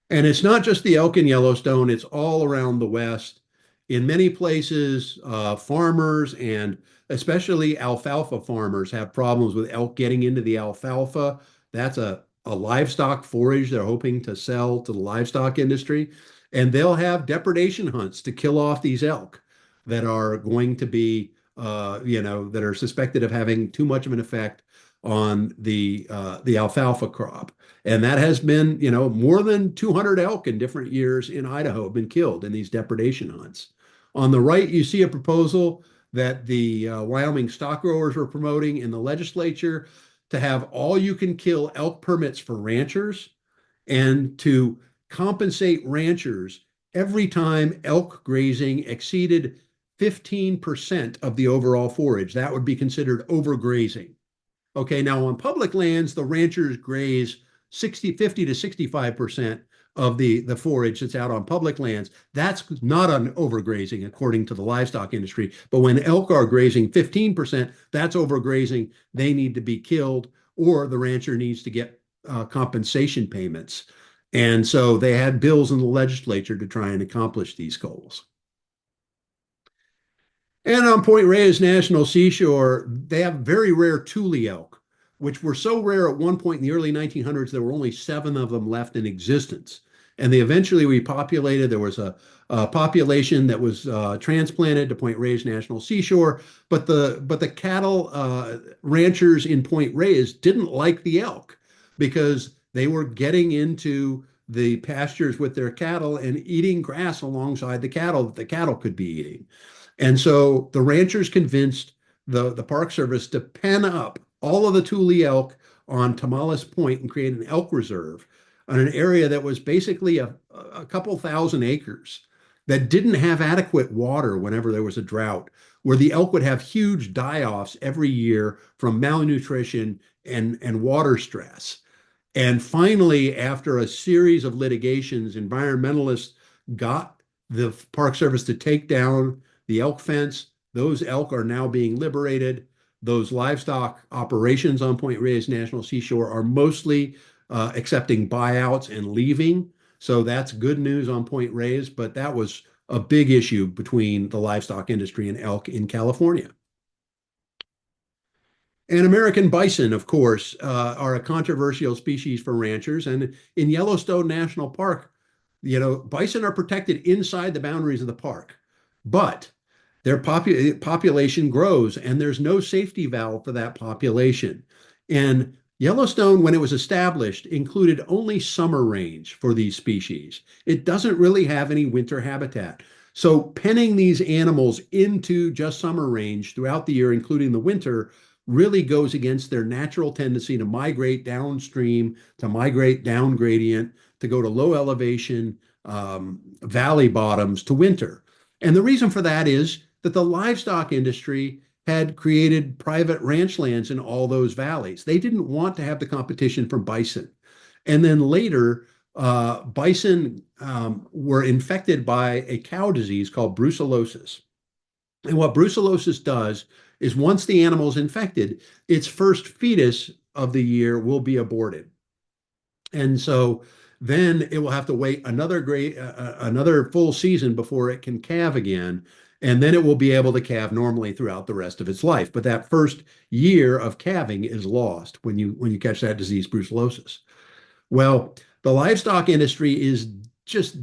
And it's not just the elk in Yellowstone, it's all around the West. In many places, farmers and especially alfalfa farmers have problems with elk getting into the alfalfa. That's a livestock forage they're hoping to sell to the livestock industry. And they'll have depredation hunts to kill off these elk that are going to be, that are suspected of having too much of an effect on the alfalfa crop. And that has been, more than 200 elk in different years in Idaho have been killed in these depredation hunts. On the right, you see a proposal that the Wyoming stock growers were promoting in the legislature to have all you can kill elk permits for ranchers and to compensate ranchers every time elk grazing exceeded 15% of the overall forage. That would be considered overgrazing. Okay, now on public lands, the ranchers graze 50 to 65% of the forage that's out on public lands. That's not an overgrazing according to the livestock industry. But when elk are grazing 15%, that's overgrazing. They need to be killed, or the rancher needs to get compensation payments. And so they had bills in the legislature to try and accomplish these goals. And on Point Reyes National Seashore, they have very rare tule elk, which were so rare at one point in the early 1900s, there were only 7 of them left in existence. And they eventually repopulated. There was a population that was transplanted to Point Reyes National Seashore, but the cattle ranchers in Point Reyes didn't like the elk because they were getting into the pastures with their cattle and eating grass alongside the cattle that the cattle could be eating. And so the ranchers convinced the Park Service to pen up all of the tule elk on Tomales Point and create an elk reserve on an area that was basically a couple thousand acres that didn't have adequate water whenever there was a drought, where the elk would have huge die-offs every year from malnutrition and water stress. And finally, after a series of litigations, environmentalists got the Park Service to take down the elk fence. Those elk are now being liberated. Those livestock operations on Point Reyes National Seashore are mostly accepting buyouts and leaving. So that's good news on Point Reyes, but that was a big issue between the livestock industry and elk in California. And American bison, of course, are a controversial species for ranchers. And in Yellowstone National Park, bison are protected inside the boundaries of the park, but their population grows and there's no safety valve for that population. And Yellowstone, when it was established, included only summer range for these species. It doesn't really have any winter habitat. So penning these animals into just summer range throughout the year, including the winter, really goes against their natural tendency to migrate downstream, to migrate down gradient, to go to low elevation valley bottoms to winter. And the reason for that is that the livestock industry had created private ranch lands in all those valleys. They didn't want to have the competition from bison. And then later, bison were infected by a cow disease called brucellosis. And what brucellosis does is once the animal is infected, its first fetus of the year will be aborted. And so then it will have to wait another full season before it can calve again. And then it will be able to calve normally throughout the rest of its life. But that first year of calving is lost when you catch that disease, brucellosis. Well, the livestock industry is just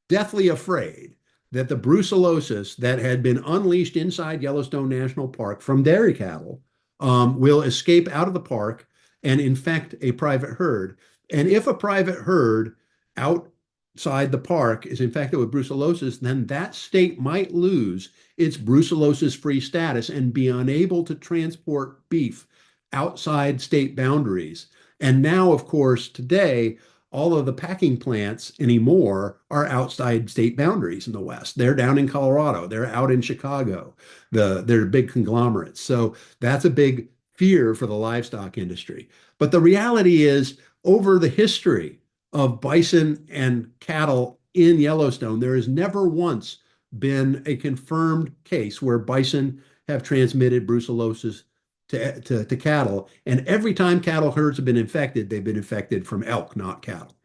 deathly afraid that the brucellosis that had been unleashed inside Yellowstone National Park from dairy cattle will escape out of the park and infect a private herd. And if a private herd outside the park is infected with brucellosis, then that state might lose its brucellosis-free status and be unable to transport beef outside state boundaries. And now, of course, today, all of the packing plants anymore are outside state boundaries in the West. They're down in Colorado, they're out in Chicago, they're big conglomerates. So that's a big fear for the livestock industry. But the reality is, over the history of bison and cattle in Yellowstone, there has never once been a confirmed case where bison have transmitted brucellosis to cattle. And every time cattle herds have been infected, they've been infected from elk, not cattle.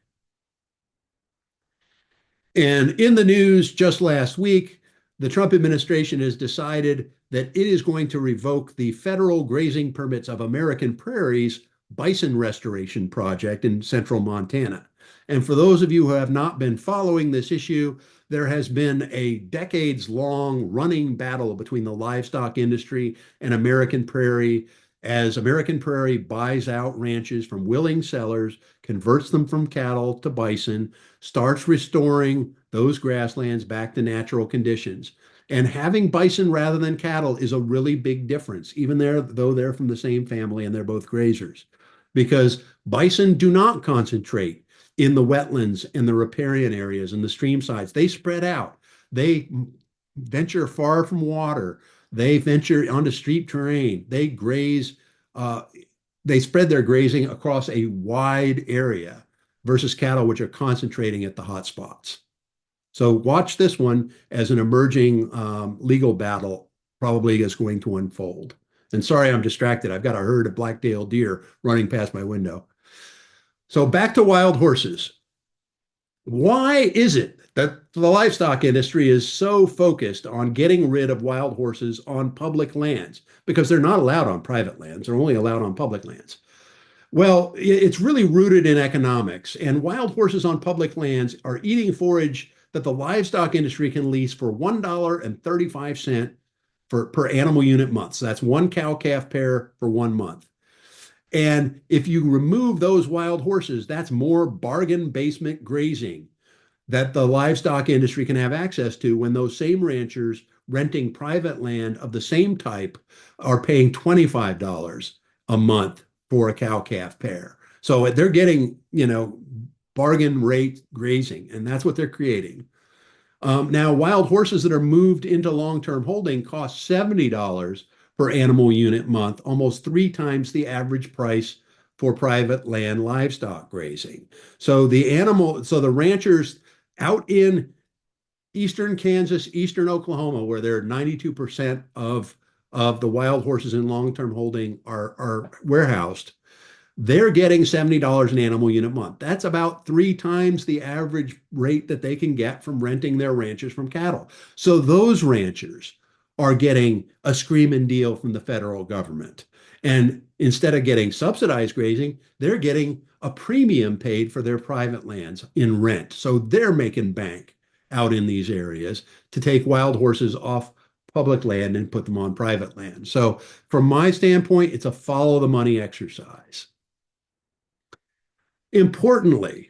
And in the news just last week, the Trump administration has decided that it is going to revoke the federal grazing permits of American Prairie's bison restoration project in central Montana. And for those of you who have not been following this issue, there has been a decades long running battle between the livestock industry and American Prairie as American Prairie buys out ranches from willing sellers, converts them from cattle to bison, starts restoring those grasslands back to natural conditions. And having bison rather than cattle is a really big difference, even though they're from the same family and they're both grazers, because bison do not concentrate in the wetlands and the riparian areas and the stream sides. They spread out. They venture far from water. They venture onto steep terrain. They graze. Uh, they spread their grazing across a wide area versus cattle, which are concentrating at the hot spots. So watch this one as an emerging legal battle probably is going to unfold. And sorry, I'm distracted. I've got a herd of black-tailed deer running past my window. So back to wild horses. Why is it that the livestock industry is so focused on getting rid of wild horses on public lands? Because they're not allowed on private lands, they're only allowed on public lands. Well, it's really rooted in economics, and wild horses on public lands are eating forage that the livestock industry can lease for $1.35 per animal unit month. So that's one cow calf pair for 1 month. And if you remove those wild horses, that's more bargain basement grazing that the livestock industry can have access to when those same ranchers renting private land of the same type are paying $25 a month for a cow calf pair. So they're getting, bargain rate grazing, and that's what they're creating. Now, wild horses that are moved into long-term holding cost $70 per animal unit month, almost 3 times the average price for private land livestock grazing. So the ranchers out in eastern Kansas, eastern Oklahoma, where there are 92% of the wild horses in long-term holding are warehoused, they're getting $70 an animal unit month. That's about 3 times the average rate that they can get from renting their ranches from cattle. So those ranchers are getting a screaming deal from the federal government. And instead of getting subsidized grazing, they're getting a premium paid for their private lands in rent. So they're making bank out in these areas to take wild horses off public land and put them on private land. So from my standpoint, it's a follow the money exercise. Importantly,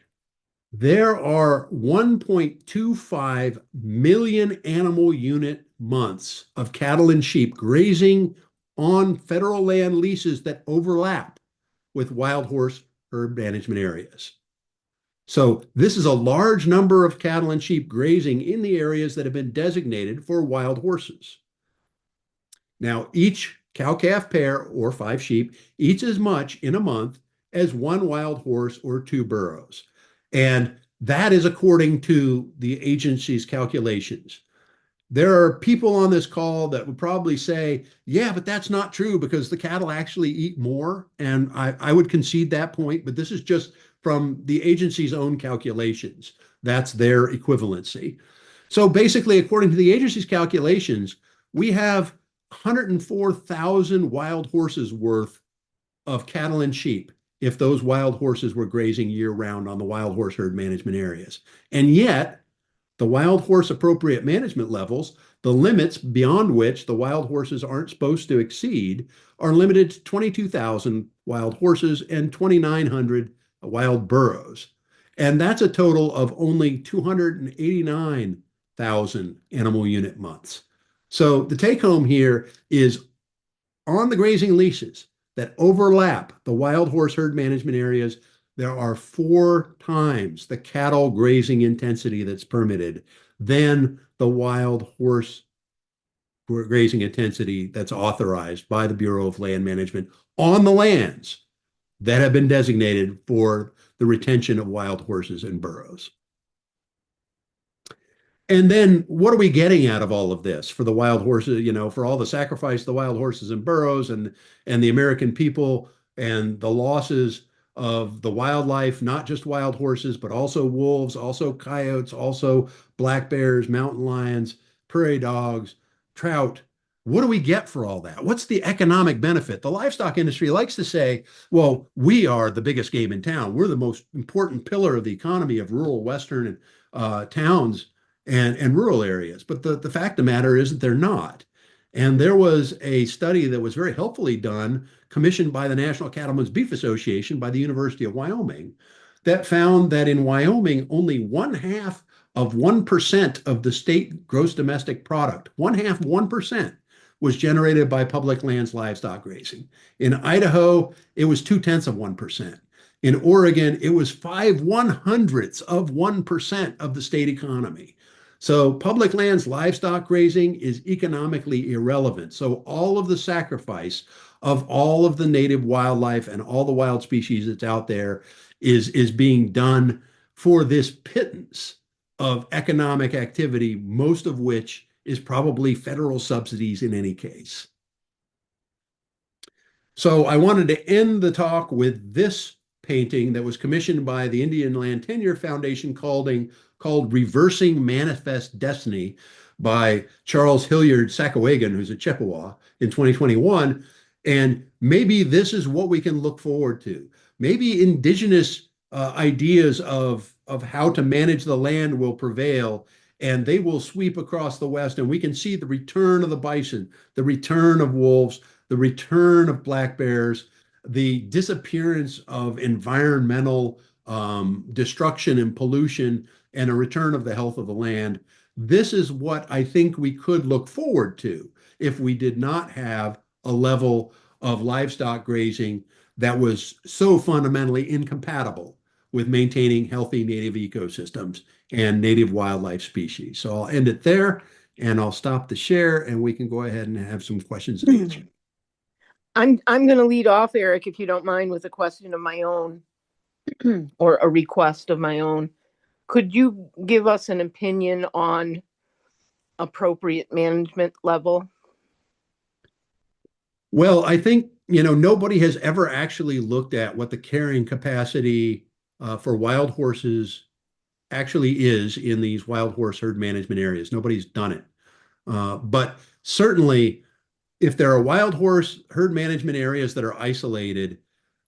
there are 1.25 million animal unit months of cattle and sheep grazing on federal land leases that overlap with wild horse herd management areas. So this is a large number of cattle and sheep grazing in the areas that have been designated for wild horses. Now, each cow-calf pair or 5 sheep eats as much in a month as one wild horse or 2 burros. And that is according to the agency's calculations. There are people on this call that would probably say, yeah, but that's not true because the cattle actually eat more. And I would concede that point, but this is just from the agency's own calculations. That's their equivalency. So basically, according to the agency's calculations, we have 104,000 wild horses worth of cattle and sheep if those wild horses were grazing year round on the wild horse herd management areas. And yet, the wild horse appropriate management levels, the limits beyond which the wild horses aren't supposed to exceed, are limited to 22,000 wild horses and 2,900 wild burros. And that's a total of only 289,000 animal unit months. So the take home here is on the grazing leases that overlap the wild horse herd management areas, there are 4 times the cattle grazing intensity that's permitted than the wild horse grazing intensity that's authorized by the Bureau of Land Management on the lands that have been designated for the retention of wild horses and burros. And then what are we getting out of all of this for the wild horses, for all the sacrifice, the wild horses and burros and the American people and the losses of the wildlife, not just wild horses, but also wolves, also coyotes, also black bears, mountain lions, prairie dogs, trout. What do we get for all that? What's the economic benefit? The livestock industry likes to say, well, we are the biggest game in town. We're the most important pillar of the economy of rural Western towns and rural areas. But the fact of the matter is that they're not. And there was a study that was very helpfully done, commissioned by the National Cattlemen's Beef Association by the University of Wyoming, that found that in Wyoming, only 1/2 of 1% of the state gross domestic product, 1/2, 1%, was generated by public lands livestock grazing. In Idaho, it was 0.2%. In Oregon, it was 5/100ths of 1% of the state economy. So public lands livestock grazing is economically irrelevant. So all of the sacrifice of all of the native wildlife and all the wild species that's out there is being done for this pittance of economic activity, most of which is probably federal subsidies in any case. So I wanted to end the talk with this painting that was commissioned by the Indian Land Tenure Foundation called Reversing Manifest Destiny by Charles Hilliard Sakawagan, who's a Chippewa, in 2021. And maybe this is what we can look forward to. Maybe indigenous ideas of how to manage the land will prevail and they will sweep across the West. And we can see the return of the bison, the return of wolves, the return of black bears, the disappearance of environmental destruction and pollution, and a return of the health of the land. This is what I think we could look forward to if we did not have a level of livestock grazing that was so fundamentally incompatible with maintaining healthy native ecosystems and native wildlife species. So I'll end it there and I'll stop the share and we can go ahead and have some questions and answers. I'm going to lead off, Erik, if you don't mind, with a question of my own or a request of my own. Could you give us an opinion on appropriate management level? Well, I think, nobody has ever actually looked at what the carrying capacity for wild horses actually is in these wild horse herd management areas. Nobody's done it. But certainly, if there are wild horse herd management areas that are isolated,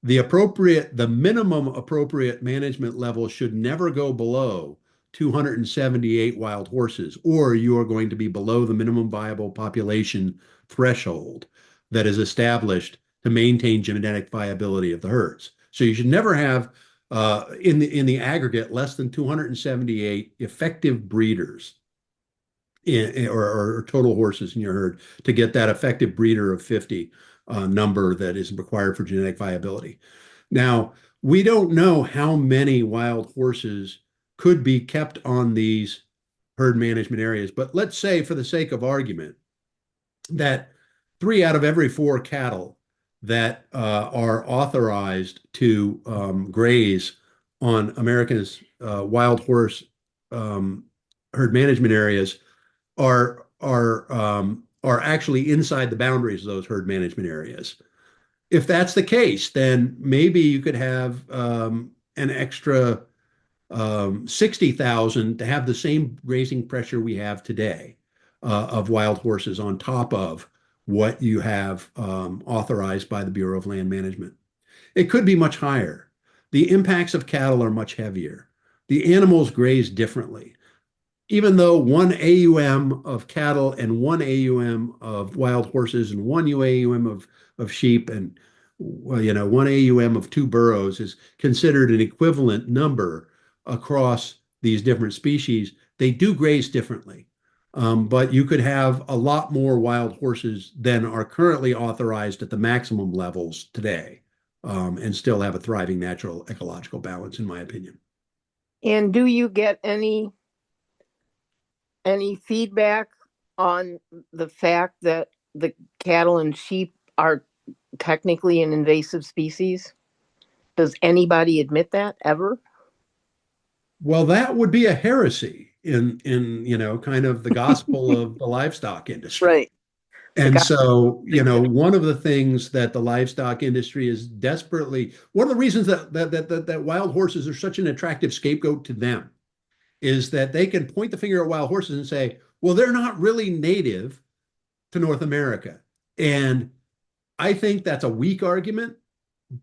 the minimum appropriate management level should never go below 278 wild horses, or you are going to be below the minimum viable population threshold that is established to maintain genetic viability of the herds. So you should never have in the aggregate less than 278 effective breeders or total horses in your herd to get that effective breeder of 50 number that is required for genetic viability. Now, we don't know how many wild horses could be kept on these herd management areas, but let's say, for the sake of argument, that 3 out of every 4 cattle that are authorized to graze on America's wild horse um, herd management areas are actually inside the boundaries of those herd management areas. If that's the case, then maybe you could have an extra 60,000 to have the same grazing pressure we have today of wild horses on top of what you have authorized by the Bureau of Land Management. It could be much higher. The impacts of cattle are much heavier. The animals graze differently. Even though one AUM of cattle and one AUM of wild horses and one AUM of sheep and well, one AUM of two burros is considered an equivalent number across these different species, they do graze differently. But you could have a lot more wild horses than are currently authorized at the maximum levels today, and still have a thriving natural ecological balance, in my opinion. And do you get any feedback on the fact that the cattle and sheep are technically an invasive species? Does anybody admit that ever? Well, that would be a heresy in kind of the gospel of the livestock industry. Right. The And guy. so, one of the things that the livestock industry is one of the reasons that wild horses are such an attractive scapegoat to them is that they can point the finger at wild horses and say, well, they're not really native to North America. And I think that's a weak argument,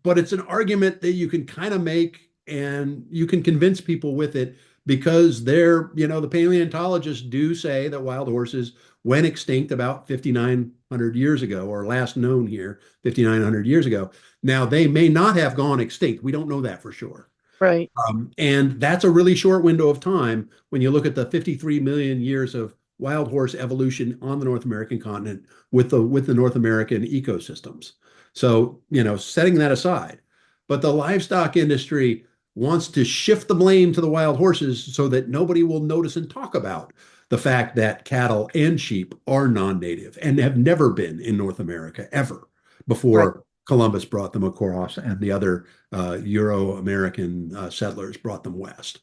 but it's an argument that you can kind of make and you can convince people with it because the paleontologists do say that wild horses went extinct about 5,900 years ago, or last known here 5,900 years ago. Now, they may not have gone extinct. We don't know that for sure. Right. And that's a really short window of time when you look at the 53 million years of wild horse evolution on the North American continent with the North American ecosystems. So, setting that aside, but the livestock industry wants to shift the blame to the wild horses so that nobody will notice and talk about the fact that cattle and sheep are non-native and have never been in North America ever Right. before Columbus brought them across and the other Euro-American settlers brought them west.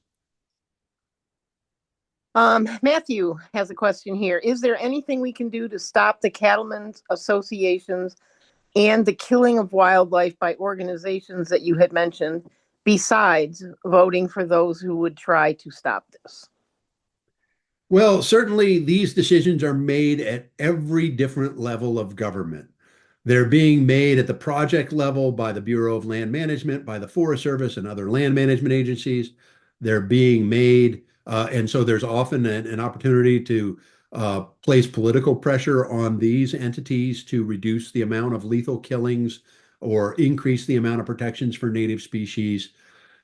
Matthew has a question here. Is there anything we can do to stop the cattlemen's associations and the killing of wildlife by organizations that you had mentioned, besides voting for those who would try to stop this? Well, certainly these decisions are made at every different level of government. They're being made at the project level by the Bureau of Land Management, by the Forest Service, and other land management agencies. They're being made, and so there's often an opportunity to place political pressure on these entities to reduce the amount of lethal killings or increase the amount of protections for native species.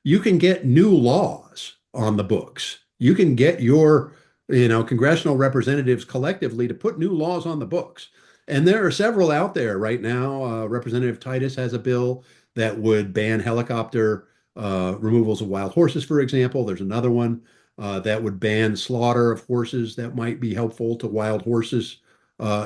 You can get new laws on the books. You can get your, congressional representatives collectively to put new laws on the books. And there are several out there right now. Representative Titus has a bill that would ban helicopter removals of wild horses, for example. There's another one that would ban slaughter of horses that might be helpful to wild horses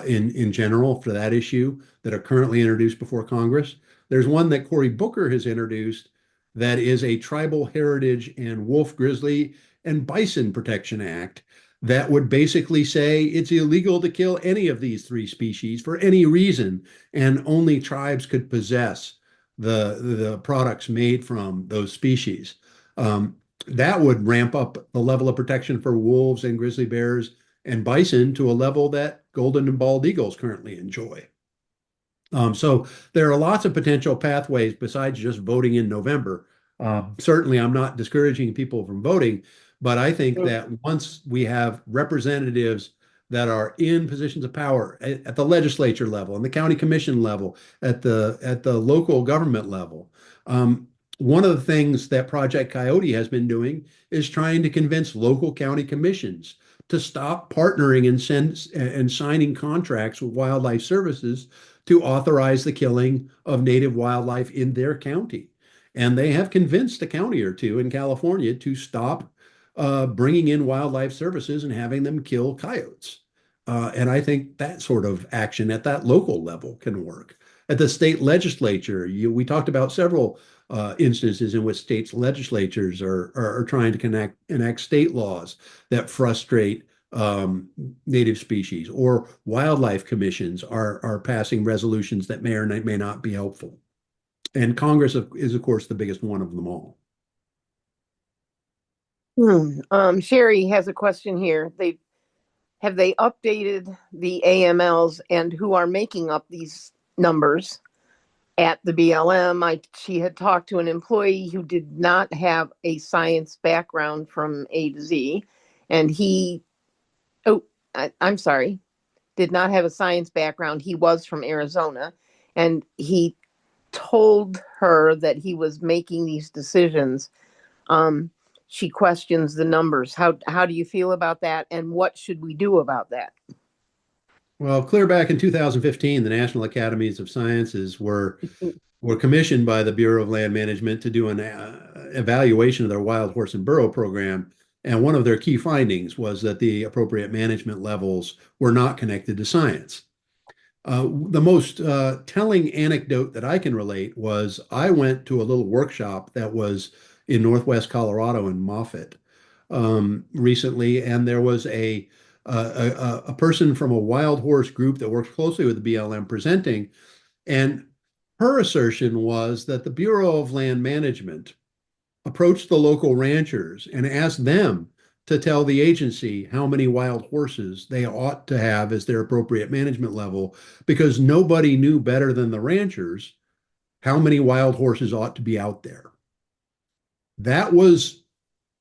in general for that issue that are currently introduced before Congress. There's one that Cory Booker has introduced that is a tribal heritage and wolf, grizzly, and bison protection act that would basically say it's illegal to kill any of these three species for any reason, and only tribes could possess the products made from those species. That would ramp up the level of protection for wolves and grizzly bears and bison to a level that golden and bald eagles currently enjoy. So there are lots of potential pathways besides just voting in November. Certainly, I'm not discouraging people from voting, but I think that once we have representatives that are in positions of power at the legislature level, and the county commission level, at the local government level, one of the things that Project Coyote has been doing is trying to convince local county commissions to stop partnering and signing contracts with wildlife services to authorize the killing of native wildlife in their county. And they have convinced a county or two in California to stop bringing in wildlife services and having them kill coyotes. And I think that sort of action at that local level can work. At the state legislature, we talked about several instances in which states legislatures are trying to enact state laws that frustrate native species, or wildlife commissions are passing resolutions that may or may not be helpful. And Congress is, of course, the biggest one of them all. Sherry has a question here. Have they updated the AMLs and who are making up these numbers at the BLM? She had talked to an employee who did not have a science background from A to Z, and I'm sorry, did not have a science background. He was from Arizona, and he told her that he was making these decisions. She questions the numbers. How do you feel about that, and what should we do about that? Well, clear back in 2015, the National Academies of Sciences were commissioned by the Bureau of Land Management to do an evaluation of their wild horse and burro program. And one of their key findings was that the appropriate management levels were not connected to science. The most telling anecdote that I can relate was I went to a little workshop that was in Northwest Colorado in Moffett recently, and there was a person from a wild horse group that works closely with the BLM presenting, and her assertion was that the Bureau of Land Management approached the local ranchers and asked them to tell the agency how many wild horses they ought to have as their appropriate management level, because nobody knew better than the ranchers how many wild horses ought to be out there. That was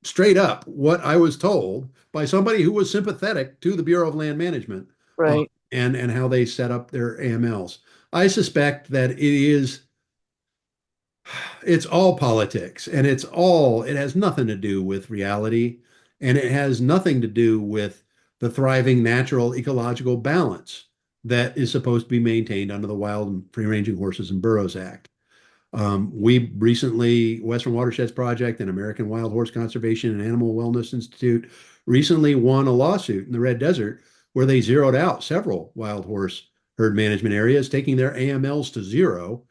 straight up what I was told by somebody who was sympathetic to the Bureau of Land Management, Right. and how they set up their AMLs. I suspect that it's all politics, and it has nothing to do with reality, and it has nothing to do with the thriving natural ecological balance that is supposed to be maintained under the Wild and Free Ranging Horses and Burros Act. We recently, Western Watersheds Project and American Wild Horse Conservation and Animal Wellness Institute recently won a lawsuit in the Red Desert where they zeroed out several wild horse herd management areas, taking their AMLs to zero.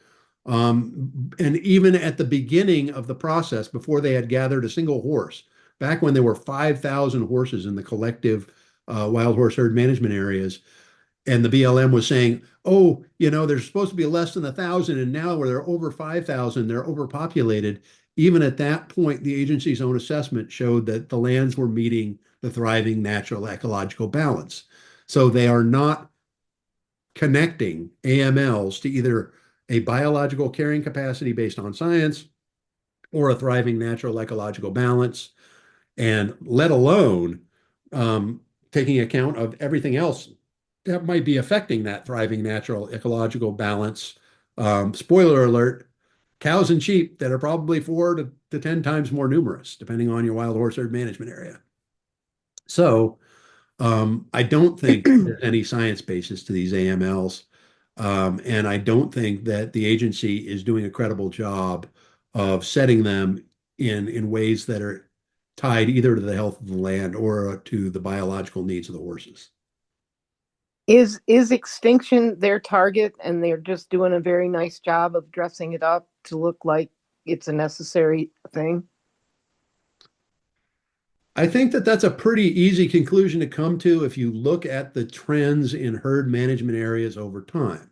And even at the beginning of the process, before they had gathered a single horse, back when there were 5,000 horses in the collective wild horse herd management areas, and the BLM was saying, oh, there's supposed to be less than 1,000, and now where they're over 5,000, they're overpopulated. Even at that point, the agency's own assessment showed that the lands were meeting the thriving natural ecological balance. So they are not connecting AMLs to either a biological carrying capacity based on science or a thriving natural ecological balance, and let alone taking account of everything else that might be affecting that thriving natural ecological balance. Spoiler alert, cows and sheep that are probably 4 to 10 times more numerous, depending on your wild horse herd management area. So I don't think there's any science basis to these AMLs. And I don't think that the agency is doing a credible job of setting them in ways that are tied either to the health of the land or to the biological needs of the horses. Is extinction their target, and they're just doing a very nice job of dressing it up to look like it's a necessary thing? I think that that's a pretty easy conclusion to come to if you look at the trends in herd management areas over time.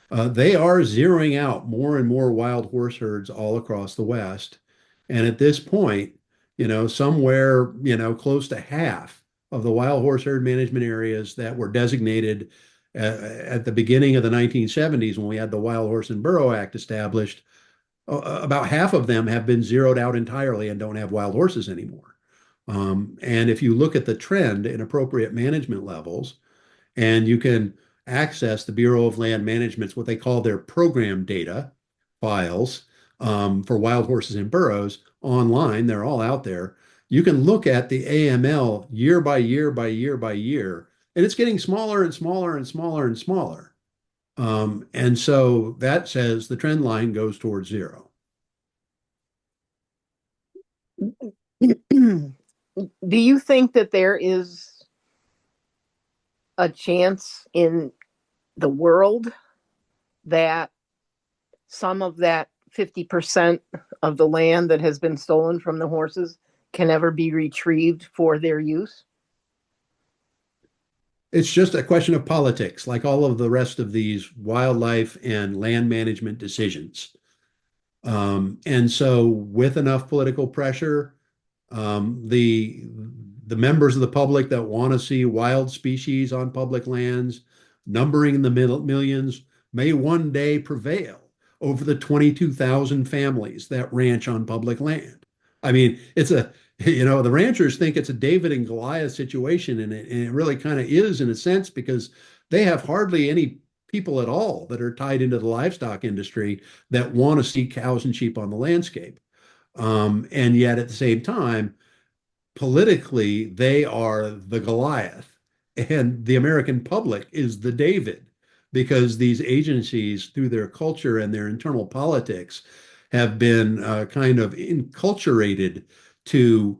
They are zeroing out more and more wild horse herds all across the West. And at this point, somewhere, close to half of the wild horse herd management areas that were designated at the beginning of the 1970s when we had the Wild Horse and Burro Act established, about half of them have been zeroed out entirely and don't have wild horses anymore. And if you look at the trend in appropriate management levels, and you can access the Bureau of Land Management's what they call their program data files for wild horses and burros online. They're all out there. You can look at the AML year by year by year by year, and it's getting smaller and smaller and smaller and smaller. And so that says the trend line goes towards zero. Do you think that there is a chance in the world that some of that 50% of the land that has been stolen from the horses can ever be retrieved for their use? It's just a question of politics, like all of the rest of these wildlife and land management decisions. And so, with enough political pressure, the members of the public that want to see wild species on public lands, numbering in the millions, may one day prevail over the 22,000 families that ranch on public land. I mean, the ranchers think it's a David and Goliath situation, and it really kind of is in a sense because they have hardly any people at all that are tied into the livestock industry that want to see cows and sheep on the landscape. And yet at the same time, politically, they are the Goliath, and the American public is the David, because these agencies, through their culture and their internal politics, have been kind of enculturated to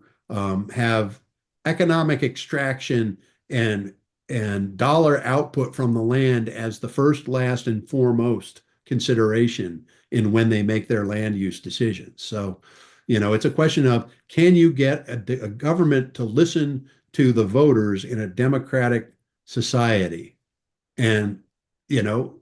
have economic extraction and dollar output from the land as the first, last, and foremost consideration in when they make their land use decisions. So, it's a question of, can you get a government to listen to the voters in a democratic society? And,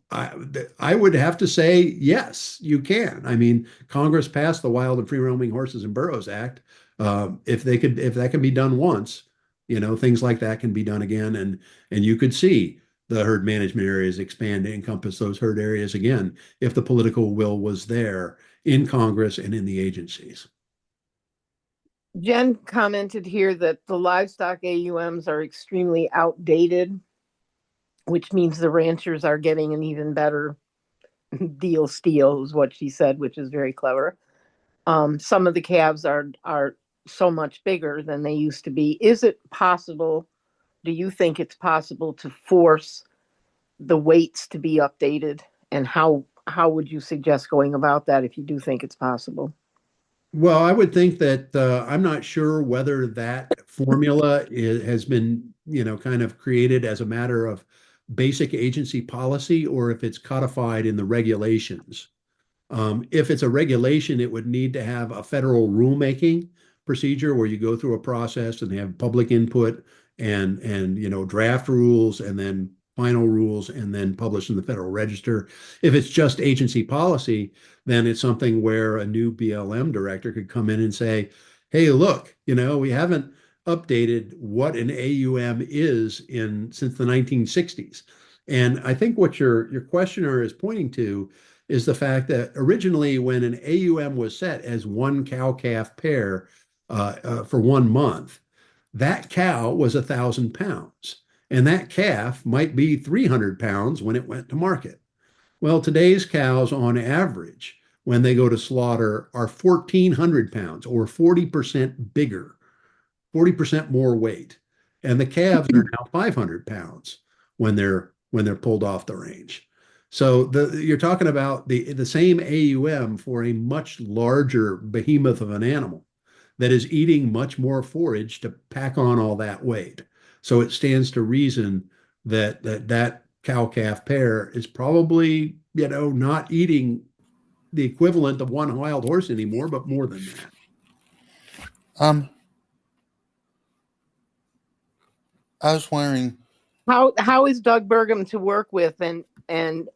I would have to say, yes, you can. I mean, Congress passed the Wild and Free Roaming Horses and Burros Act. If that can be done once, things like that can be done again. And you could see the herd management areas expand to encompass those herd areas again if the political will was there in Congress and in the agencies. Jen commented here that the livestock AUMs are extremely outdated, which means the ranchers are getting an even better deal steal, is what she said, which is very clever. Some of the calves are so much bigger than they used to be. Is it possible, do you think it's possible to force the weights to be updated? And how would you suggest going about that if you do think it's possible? Well, I would think that I'm not sure whether that formula has been, kind of created as a matter of basic agency policy or if it's codified in the regulations. If it's a regulation, it would need to have a federal rulemaking procedure where you go through a process and they have public input and draft rules and then final rules and then published in the Federal Register. If it's just agency policy, then it's something where a new BLM director could come in and say, "Hey, look, we haven't updated what an AUM is since the 1960s." And I think what your questioner is pointing to is the fact that originally, when an AUM was set as one cow-calf pair for 1 month, that cow was 1,000 pounds, and that calf might be 300 pounds when it went to market. Well, today's cows, on average, when they go to slaughter, are 1,400 pounds or 40% bigger, 40% more weight, and the calves are now 500 pounds when they're pulled off the range. So you're talking about the same AUM for a much larger behemoth of an animal that is eating much more forage to pack on all that weight. So it stands to reason that cow-calf pair is probably, not eating the equivalent of one wild horse anymore, but more than that. Um, I was wondering, How is Doug Burgum to work with? And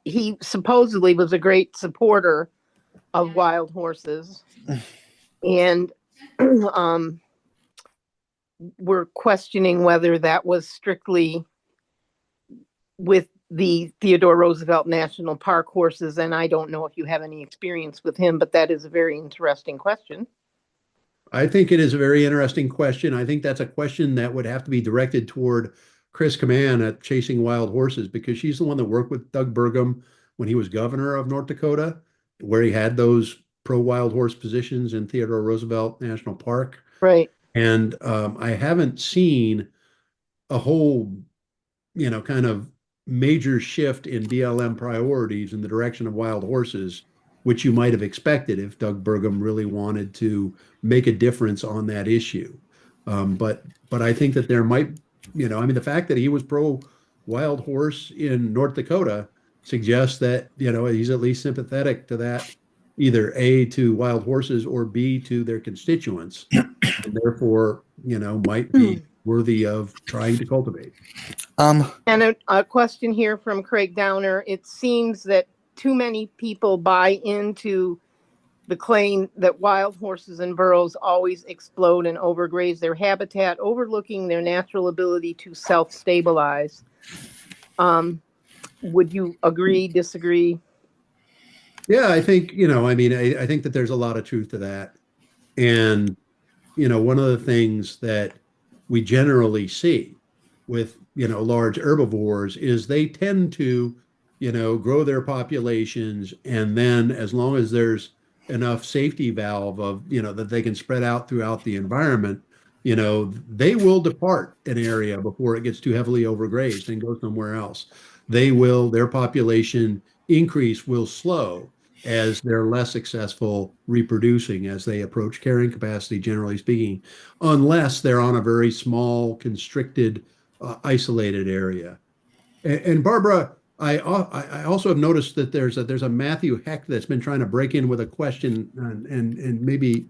he supposedly was a great supporter of wild horses, and um, we're questioning whether that was strictly with the Theodore Roosevelt National Park horses. And I don't know if you have any experience with him, but that is a very interesting question. I think it is a very interesting question. I think that's a question that would have to be directed toward Chris Kaman at Chasing Wild Horses, because she's the one that worked with Doug Burgum when he was governor of North Dakota, where he had those pro wild horse positions in Theodore Roosevelt National Park. Right. And I haven't seen a whole, kind of major shift in BLM priorities in the direction of wild horses, which you might have expected if Doug Burgum really wanted to make a difference on that issue. But I think that there might, the fact that he was pro wild horse in North Dakota suggests that, he's at least sympathetic to that, either A, to wild horses, or B, to their constituents, and therefore, might be worthy of trying to cultivate. And a question here from Craig Downer. It seems that too many people buy into the claim that wild horses and burros always explode and overgraze their habitat, overlooking their natural ability to self-stabilize. Would you agree, disagree? Yeah, I think, I think that there's a lot of truth to that. And, one of the things that we generally see with, large herbivores is they tend to, grow their populations. And then as long as there's enough safety valve of, that they can spread out throughout the environment, they will depart an area before it gets too heavily overgrazed and go somewhere else. Their population increase will slow as they're less successful reproducing as they approach carrying capacity, generally speaking, unless they're on a very small, constricted, isolated area. And Barbara, I also have noticed that there's a Matthew Heck that's been trying to break in with a question, and maybe,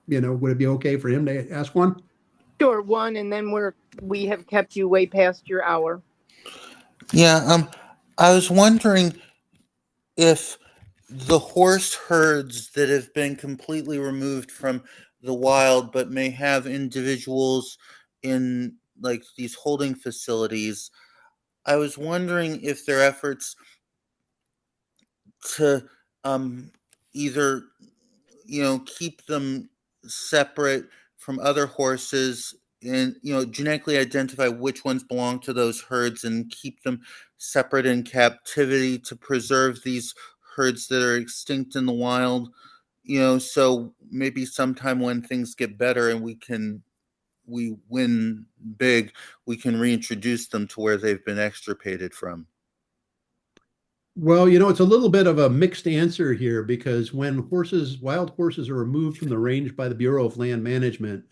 would it be okay for him to ask one? Sure, one, and then we have kept you way past your hour. Yeah, I was wondering if the horse herds that have been completely removed from the wild but may have individuals in like these holding facilities, I was wondering if their efforts to either keep them separate from other horses and genetically identify which ones belong to those herds and keep them separate in captivity to preserve these herds that are extinct in the wild, so maybe sometime when things get better and we win big, we can reintroduce them to where they've been extirpated from. Well, it's a little bit of a mixed answer here, because when wild horses are removed from the range by the Bureau of Land Management,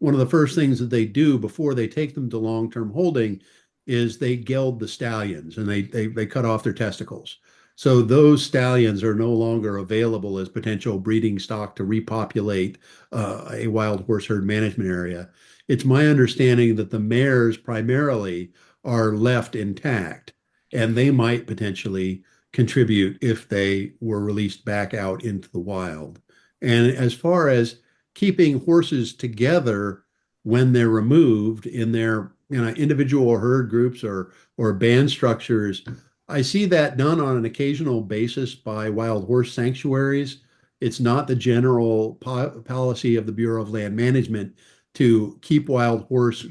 one of the first things that they do before they take them to long-term holding is they geld the stallions, and they cut off their testicles. So those stallions are no longer available as potential breeding stock to repopulate a wild horse herd management area. It's my understanding that the mares primarily are left intact, and they might potentially contribute if they were released back out into the wild. And as far as keeping horses together when they're removed in their individual herd groups or band structures, I see that done on an occasional basis by wild horse sanctuaries. It's not the general policy of the Bureau of Land Management to keep wild horse,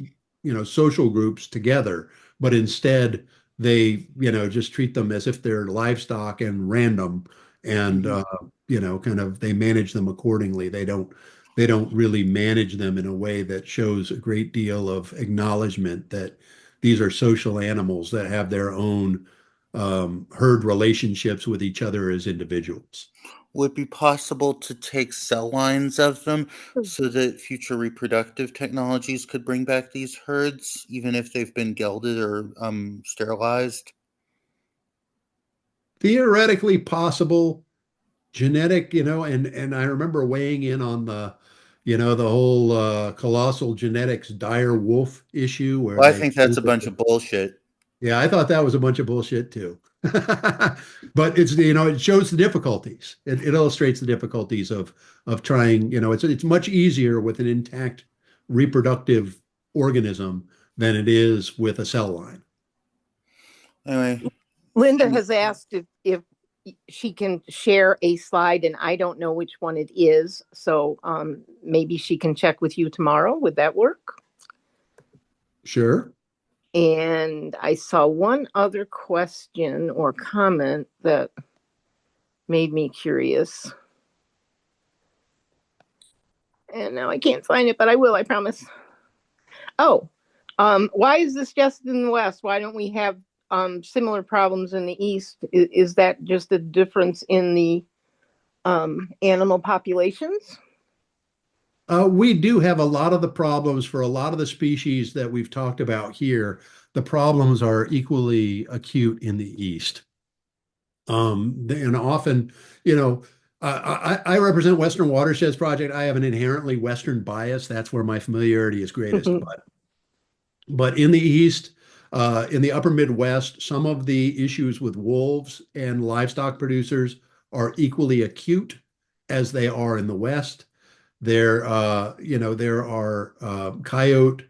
social groups together, but instead they, just treat them as if they're livestock and random, and kind of they manage them accordingly. They don't really manage them in a way that shows a great deal of acknowledgement that these are social animals that have their own herd relationships with each other as individuals. Would it be possible to take cell lines of them so that future reproductive technologies could bring back these herds, even if they've been gelded or sterilized? Theoretically possible. Genetic, and I remember weighing in on the whole colossal genetics dire wolf issue where Well, I they think that's a proved that bunch of bullshit. yeah, I thought that was a bunch of bullshit too. But it shows the difficulties. It illustrates the difficulties of trying, it's much easier with an intact reproductive organism than it is with a cell line. Anyway, Linda has asked if she can share a slide, and I don't know which one it is. So maybe she can check with you tomorrow. Would that work? Sure. And I saw one other question or comment that made me curious. And now I can't find it, but I will, I promise. Oh, why is this just in the West? Why don't we have similar problems in the East? Is that just a difference in the animal populations? We do have a lot of the problems for a lot of the species that we've talked about here. The problems are equally acute in the East. And often, you know, I represent Western Watersheds Project. I have an inherently Western bias. That's where my familiarity is greatest. But in the East, in the upper Midwest, some of the issues with wolves and livestock producers are equally acute as they are in the West. There are coyote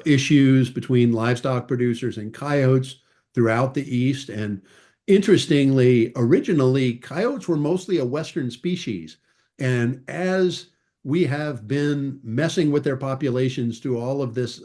issues between livestock producers and coyotes throughout the East. And interestingly, originally, coyotes were mostly a Western species. And as we have been messing with their populations through all of this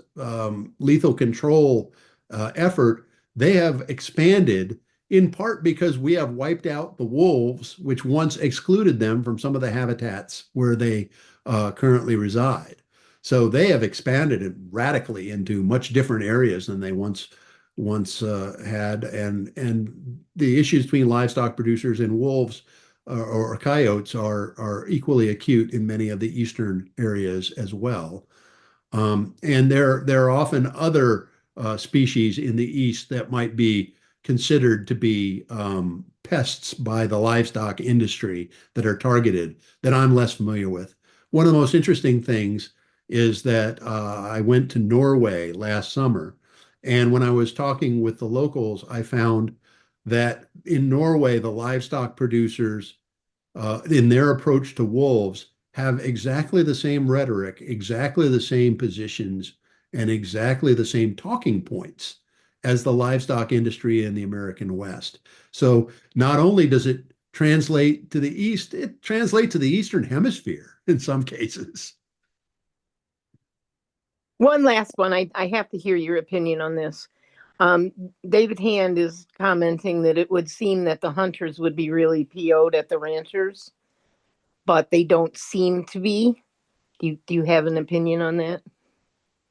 lethal control effort, they have expanded in part because we have wiped out the wolves, which once excluded them from some of the habitats where they currently reside. So they have expanded it radically into much different areas than they once had, and the issues between livestock producers and wolves or coyotes are equally acute in many of the eastern areas as well. And there are often other species in the east that might be considered to be pests by the livestock industry that are targeted that I'm less familiar with. One of the most interesting things is that I went to Norway last summer, and when I was talking with the locals, I found that in Norway, the livestock producers, in their approach to wolves, have exactly the same rhetoric, exactly the same positions, and exactly the same talking points as the livestock industry in the American West. So not only does it translate to the East, it translates to the Eastern Hemisphere in some cases. One last one. I have to hear your opinion on this. Um, David Hand is commenting that it would seem that the hunters would be really PO'd at the ranchers, but they don't seem to be. Do you have an opinion on that?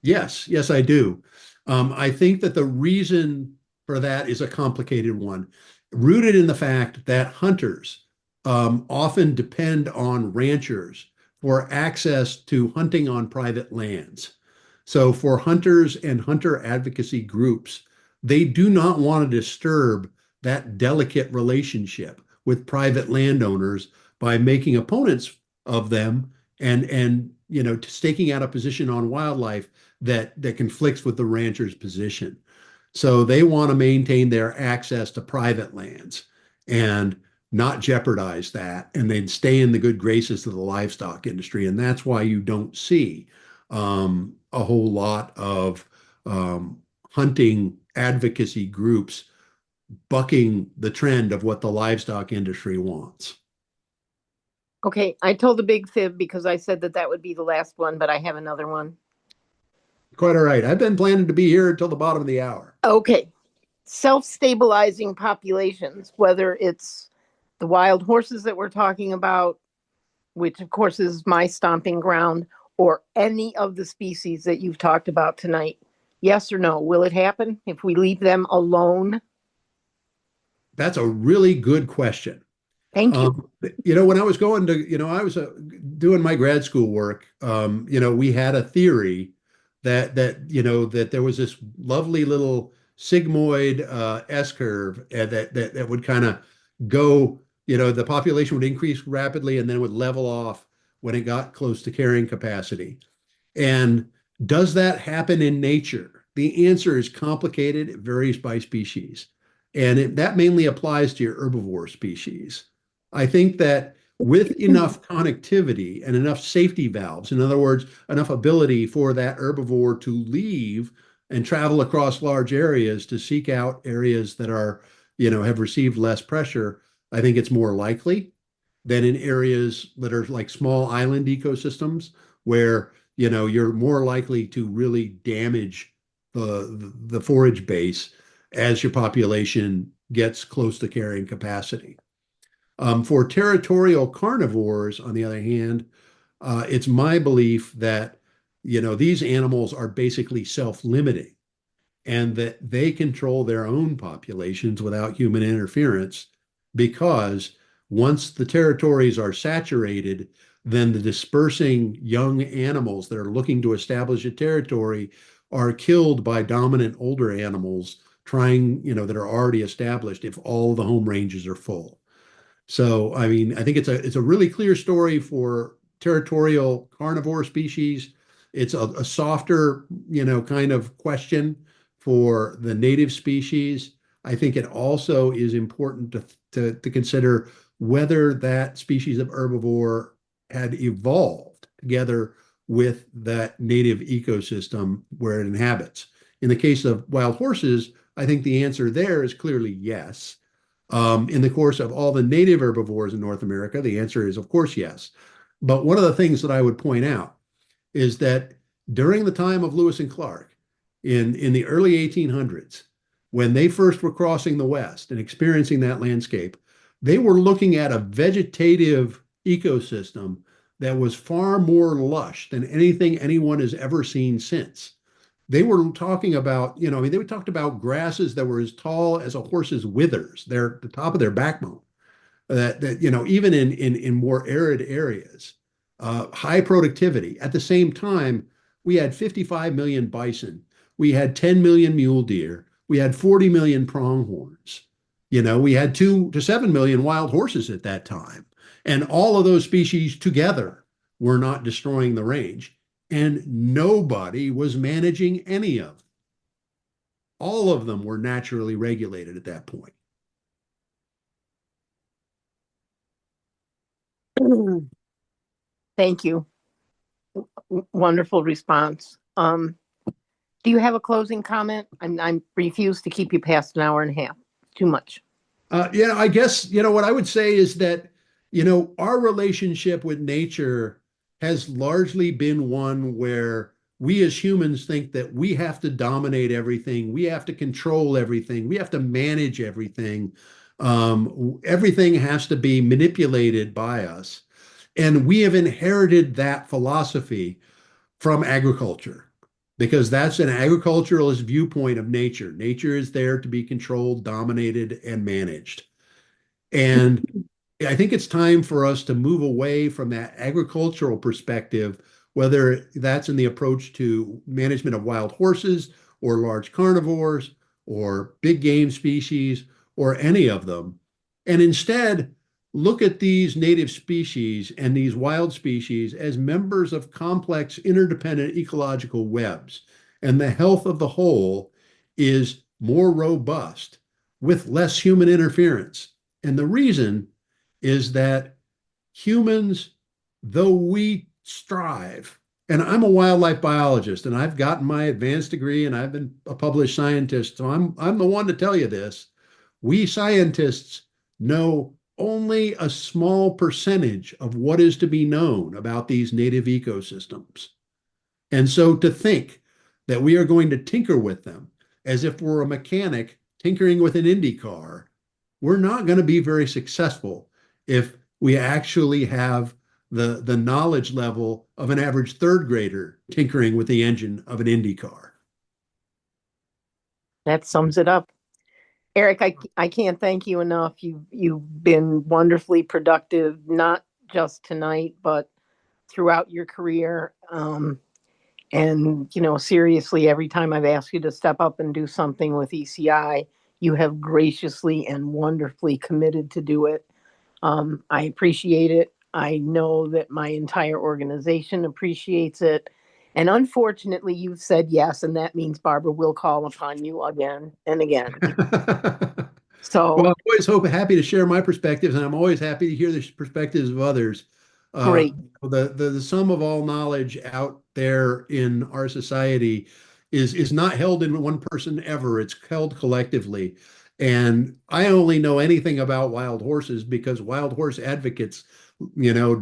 Yes, I do. I think that the reason for that is a complicated one, rooted in the fact that hunters often depend on ranchers for access to hunting on private lands. So, for hunters and hunter advocacy groups, they do not want to disturb that delicate relationship with private landowners by making opponents of them and staking out a position on wildlife that conflicts with the rancher's position. So they want to maintain their access to private lands and not jeopardize that, and then stay in the good graces of the livestock industry. And that's why you don't see a whole lot of hunting advocacy groups bucking the trend of what the livestock industry wants. Okay, I told a big fib because I said that that would be the last one, but I have another one. Quite all right. I've been planning to be here until the bottom of the hour. Okay, self-stabilizing populations, whether it's the wild horses that we're talking about, which of course is my stomping ground, or any of the species that you've talked about tonight. Yes or no? Will it happen if we leave them alone? That's a really good question. Thank you. When I was going to, I was doing my grad school work. We had a theory that there was this lovely little sigmoid S curve that would kind of go. The population would increase rapidly and then would level off when it got close to carrying capacity. And does that happen in nature? The answer is complicated. It varies by species. And that mainly applies to your herbivore species. I think that with enough connectivity and enough safety valves, in other words, enough ability for that herbivore to leave and travel across large areas to seek out areas that have received less pressure, I think it's more likely than in areas that are like small island ecosystems where, you're more likely to really damage the forage base as your population gets close to carrying capacity. For territorial carnivores, on the other hand, it's my belief that these animals are basically self-limiting and that they control their own populations without human interference because once the territories are saturated, then the dispersing young animals that are looking to establish a territory are killed by dominant older animals trying, that are already established if all the home ranges are full. So, I mean, I think it's a really clear story for territorial carnivore species. It's a softer, kind of question for the native species. I think it also is important to consider whether that species of herbivore had evolved together with that native ecosystem where it inhabits. In the case of wild horses, I think the answer there is clearly yes. In the course of all the native herbivores in North America, the answer is, of course, yes. But one of the things that I would point out is that during the time of Lewis and Clark, in the early 1800s, when they first were crossing the West and experiencing that landscape, they were looking at a vegetative ecosystem that was far more lush than anything anyone has ever seen since. They were talking about, I mean, they talked about grasses that were as tall as a horse's withers, they're the top of their backbone. That even in more arid areas, high productivity. At the same time, we had 55 million bison, we had 10 million mule deer, we had 40 million pronghorns. We had 2 to 7 million wild horses at that time, and all of those species together were not destroying the range, and nobody was managing any of them. All of them were naturally regulated at that point. Thank you. Wonderful response. Do you have a closing comment? I'm refuse to keep you past an hour and a half. Too much. Yeah, I guess, what I would say is that, our relationship with nature has largely been one where we as humans think that we have to dominate everything, we have to control everything, we have to manage everything. Everything has to be manipulated by us. And we have inherited that philosophy from agriculture because that's an agriculturalist viewpoint of nature. Nature is there to be controlled, dominated, and managed. And I think it's time for us to move away from that agricultural perspective, whether that's in the approach to management of wild horses or large carnivores or big game species or any of them. And instead, look at these native species and these wild species as members of complex interdependent ecological webs. And the health of the whole is more robust with less human interference. And the reason is that humans, though we strive, and I'm a wildlife biologist and I've gotten my advanced degree and I've been a published scientist, so I'm the one to tell you this. We scientists know only a small percentage of what is to be known about these native ecosystems. And so to think that we are going to tinker with them as if we're a mechanic tinkering with an Indy car, we're not going to be very successful if we actually have the knowledge level of an average third grader tinkering with the engine of an Indy car. That sums it up. Erik, I can't thank you enough. You've been wonderfully productive, not just tonight, but throughout your career. And seriously, every time I've asked you to step up and do something with ECI, you have graciously and wonderfully committed to do it. I appreciate it. I know that my entire organization appreciates it. And unfortunately, you've said yes, and that means Barbara will call upon you again and again. Well, So I'm always happy to share my perspectives, and I'm always happy to hear the perspectives of others. great. The sum of all knowledge out there in our society is not held in one person ever. It's held collectively. And I only know anything about wild horses because wild horse advocates,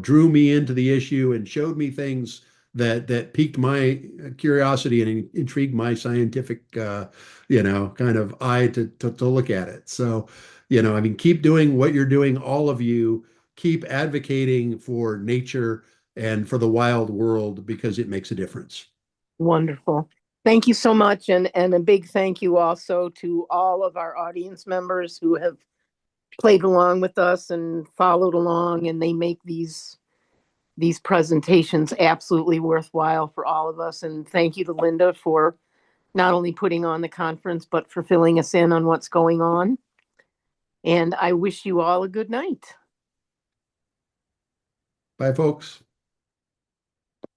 drew me into the issue and showed me things that piqued my curiosity and intrigued my scientific, kind of eye to look at it. So, I mean, keep doing what you're doing, all of you. Keep advocating for nature and for the wild world because it makes a difference. Wonderful. Thank you so much. And a big thank you also to all of our audience members who have played along with us and followed along, and they make these presentations absolutely worthwhile for all of us. And thank you to Linda for not only putting on the conference, but for filling us in on what's going on. And I wish you all a good night. Bye, folks.